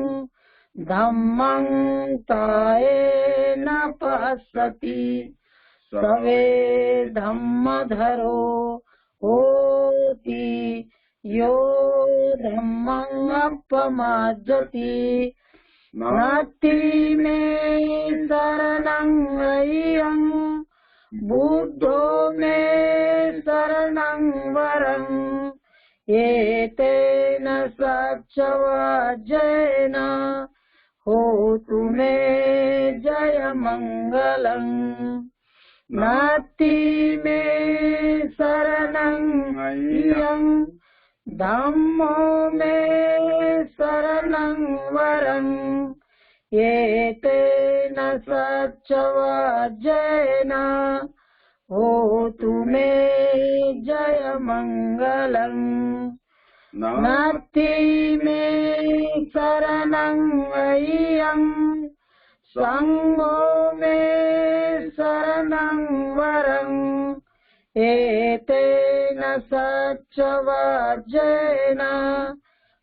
Speaker 4: धम्मं तायेन पश्यति सवे धम्मधरो होति यो धम्मं अपमाजति नास्ति मे शरणं अयं बुद्धो मे शरणं वरं एतेन सच्चवाजेन होतु मे जयमङ्गलम् नास्ति मे शरणं अयं धम्मो मे शरणं वरं एतेन सच्चवाजेन होतु मे जयमङ्गलम् नास्ति मे शरणं अयं संगो मे शरणं वरं एतेन सच्चवाजेन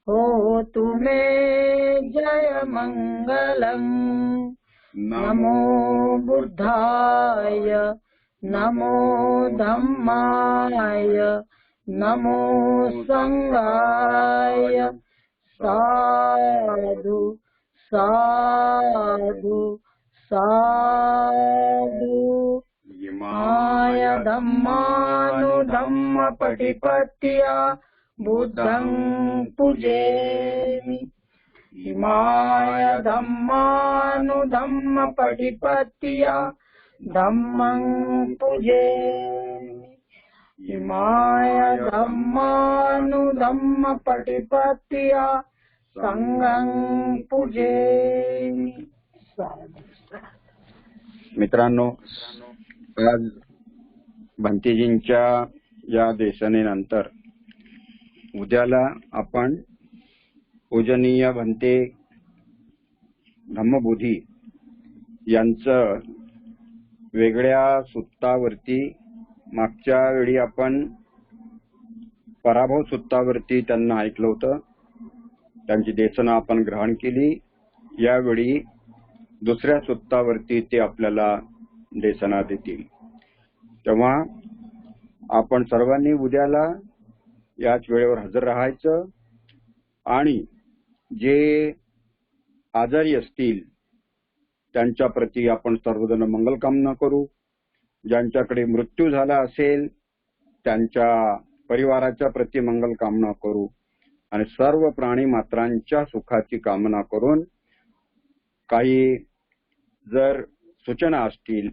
Speaker 4: होतु मे जयमङ्गलम् नमो बुद्धाय नमो धम्माय नमो संघाय साधु साधु साधु इमाय धम्मानुधम्म पटिपत्या बुद्धं पूजेमि
Speaker 5: इमाय धम्मानुधम्म पटिपत्तिया धम्मं पूजयामि इमाय धम्मानुधम्म पटिपत्तिया संघं पूजयामि।
Speaker 2: मित्रांनो, आज भंतेजींच्या या देशनेनंतर उद्याला आपण पूजनीय भंते धम्मबोधी यांचं वेगळ्या सुत्तावरती, मागच्या वेळी आपण पराभव सुत्तावरती त्यांना ऐकलं होतं, त्यांची देशना आपण ग्रहण केली। यावेळी दुसऱ्या सुत्तावरती ते आपल्याला देशना देतील। तेव्हा आपण सर्वांनी उद्याला याच वेळेवर हजर राहायचं आणि जे आजारी असतील त्यांच्या प्रती आपण सर्वजण मंगलकामना करू। ज्यांच्याकडे मृत्यू झाला असेल त्यांच्या परिवाराच्या प्रती मंगलकामना करू आणि सर्व प्राणी मात्रांच्या सुखाची कामना करून काही जर सूचना असतील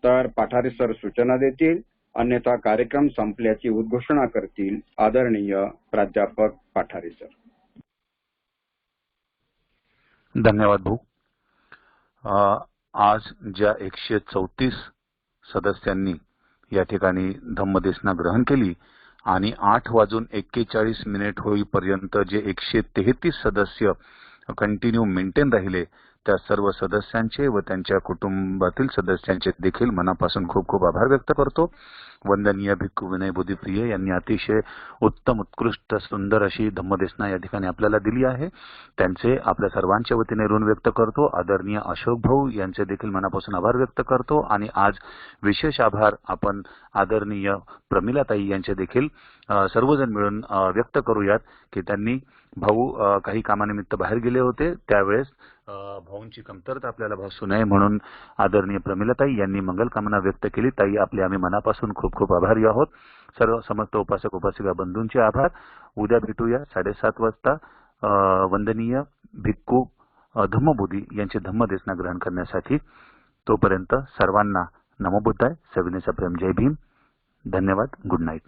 Speaker 2: तर पाठारे सर सूचना देतील, अन्यथा कार्यक्रम संपल्याची उद्घोषणा करतील आदरणीय प्राध्यापक पाठारे सर।
Speaker 1: धन्यवाद भाऊ। आज ज्या 134 सदस्यांनी या ठिकाणी धम्मदेसना ग्रहण केली आणि 8:41 होईपर्यंत जे 133 सदस्य कंटिन्यू मेंटेन राहिले, त्या सर्व सदस्यांचे व त्यांच्या कुटुंबातील सदस्यांचे देखील मनापासून खूप खूप आभार व्यक्त करतो। वंदनीय भिक्खू विनय बोधीप्रिय यांनी अतिशय उत्तम, उत्कृष्ट, सुंदर अशी धम्मदेसना या ठिकाणी आपल्याला दिली आहे। त्यांचे आपल्या सर्वांच्या वतीने ऋण व्यक्त करतो। आदरणीय अशोक भाऊ यांचे देखील मनापासून आभार व्यक्त करतो आणि आज विशेष आभार आपण आदरणीय प्रमिलाताई यांचे देखील सर्वजण मिळून व्यक्त करूयात की त्यांनी भाऊ काही कामानिमित्त बाहेर गेले होते, त्यावेळेस भाऊंची कमतरता आपल्याला भासू नये म्हणून आदरणीय प्रमिलाताई यांनी मंगलकामना व्यक्त केली। ताई, आपले आम्ही मनापासून खूप खूप आभारी आहोत। सर्व समस्त उपासक उपासिका बंधूंचे आभार। उद्या भेटूया 7:30 वाजता वंदनीय भिक्खू धम्मबोधी यांचे धम्मदेसना ग्रहण करण्यासाठी। तोपर्यंत सर्वांना नमो बुद्धाय, सविनय प्रेम, जय भीम, धन्यवाद, गुड नाईट।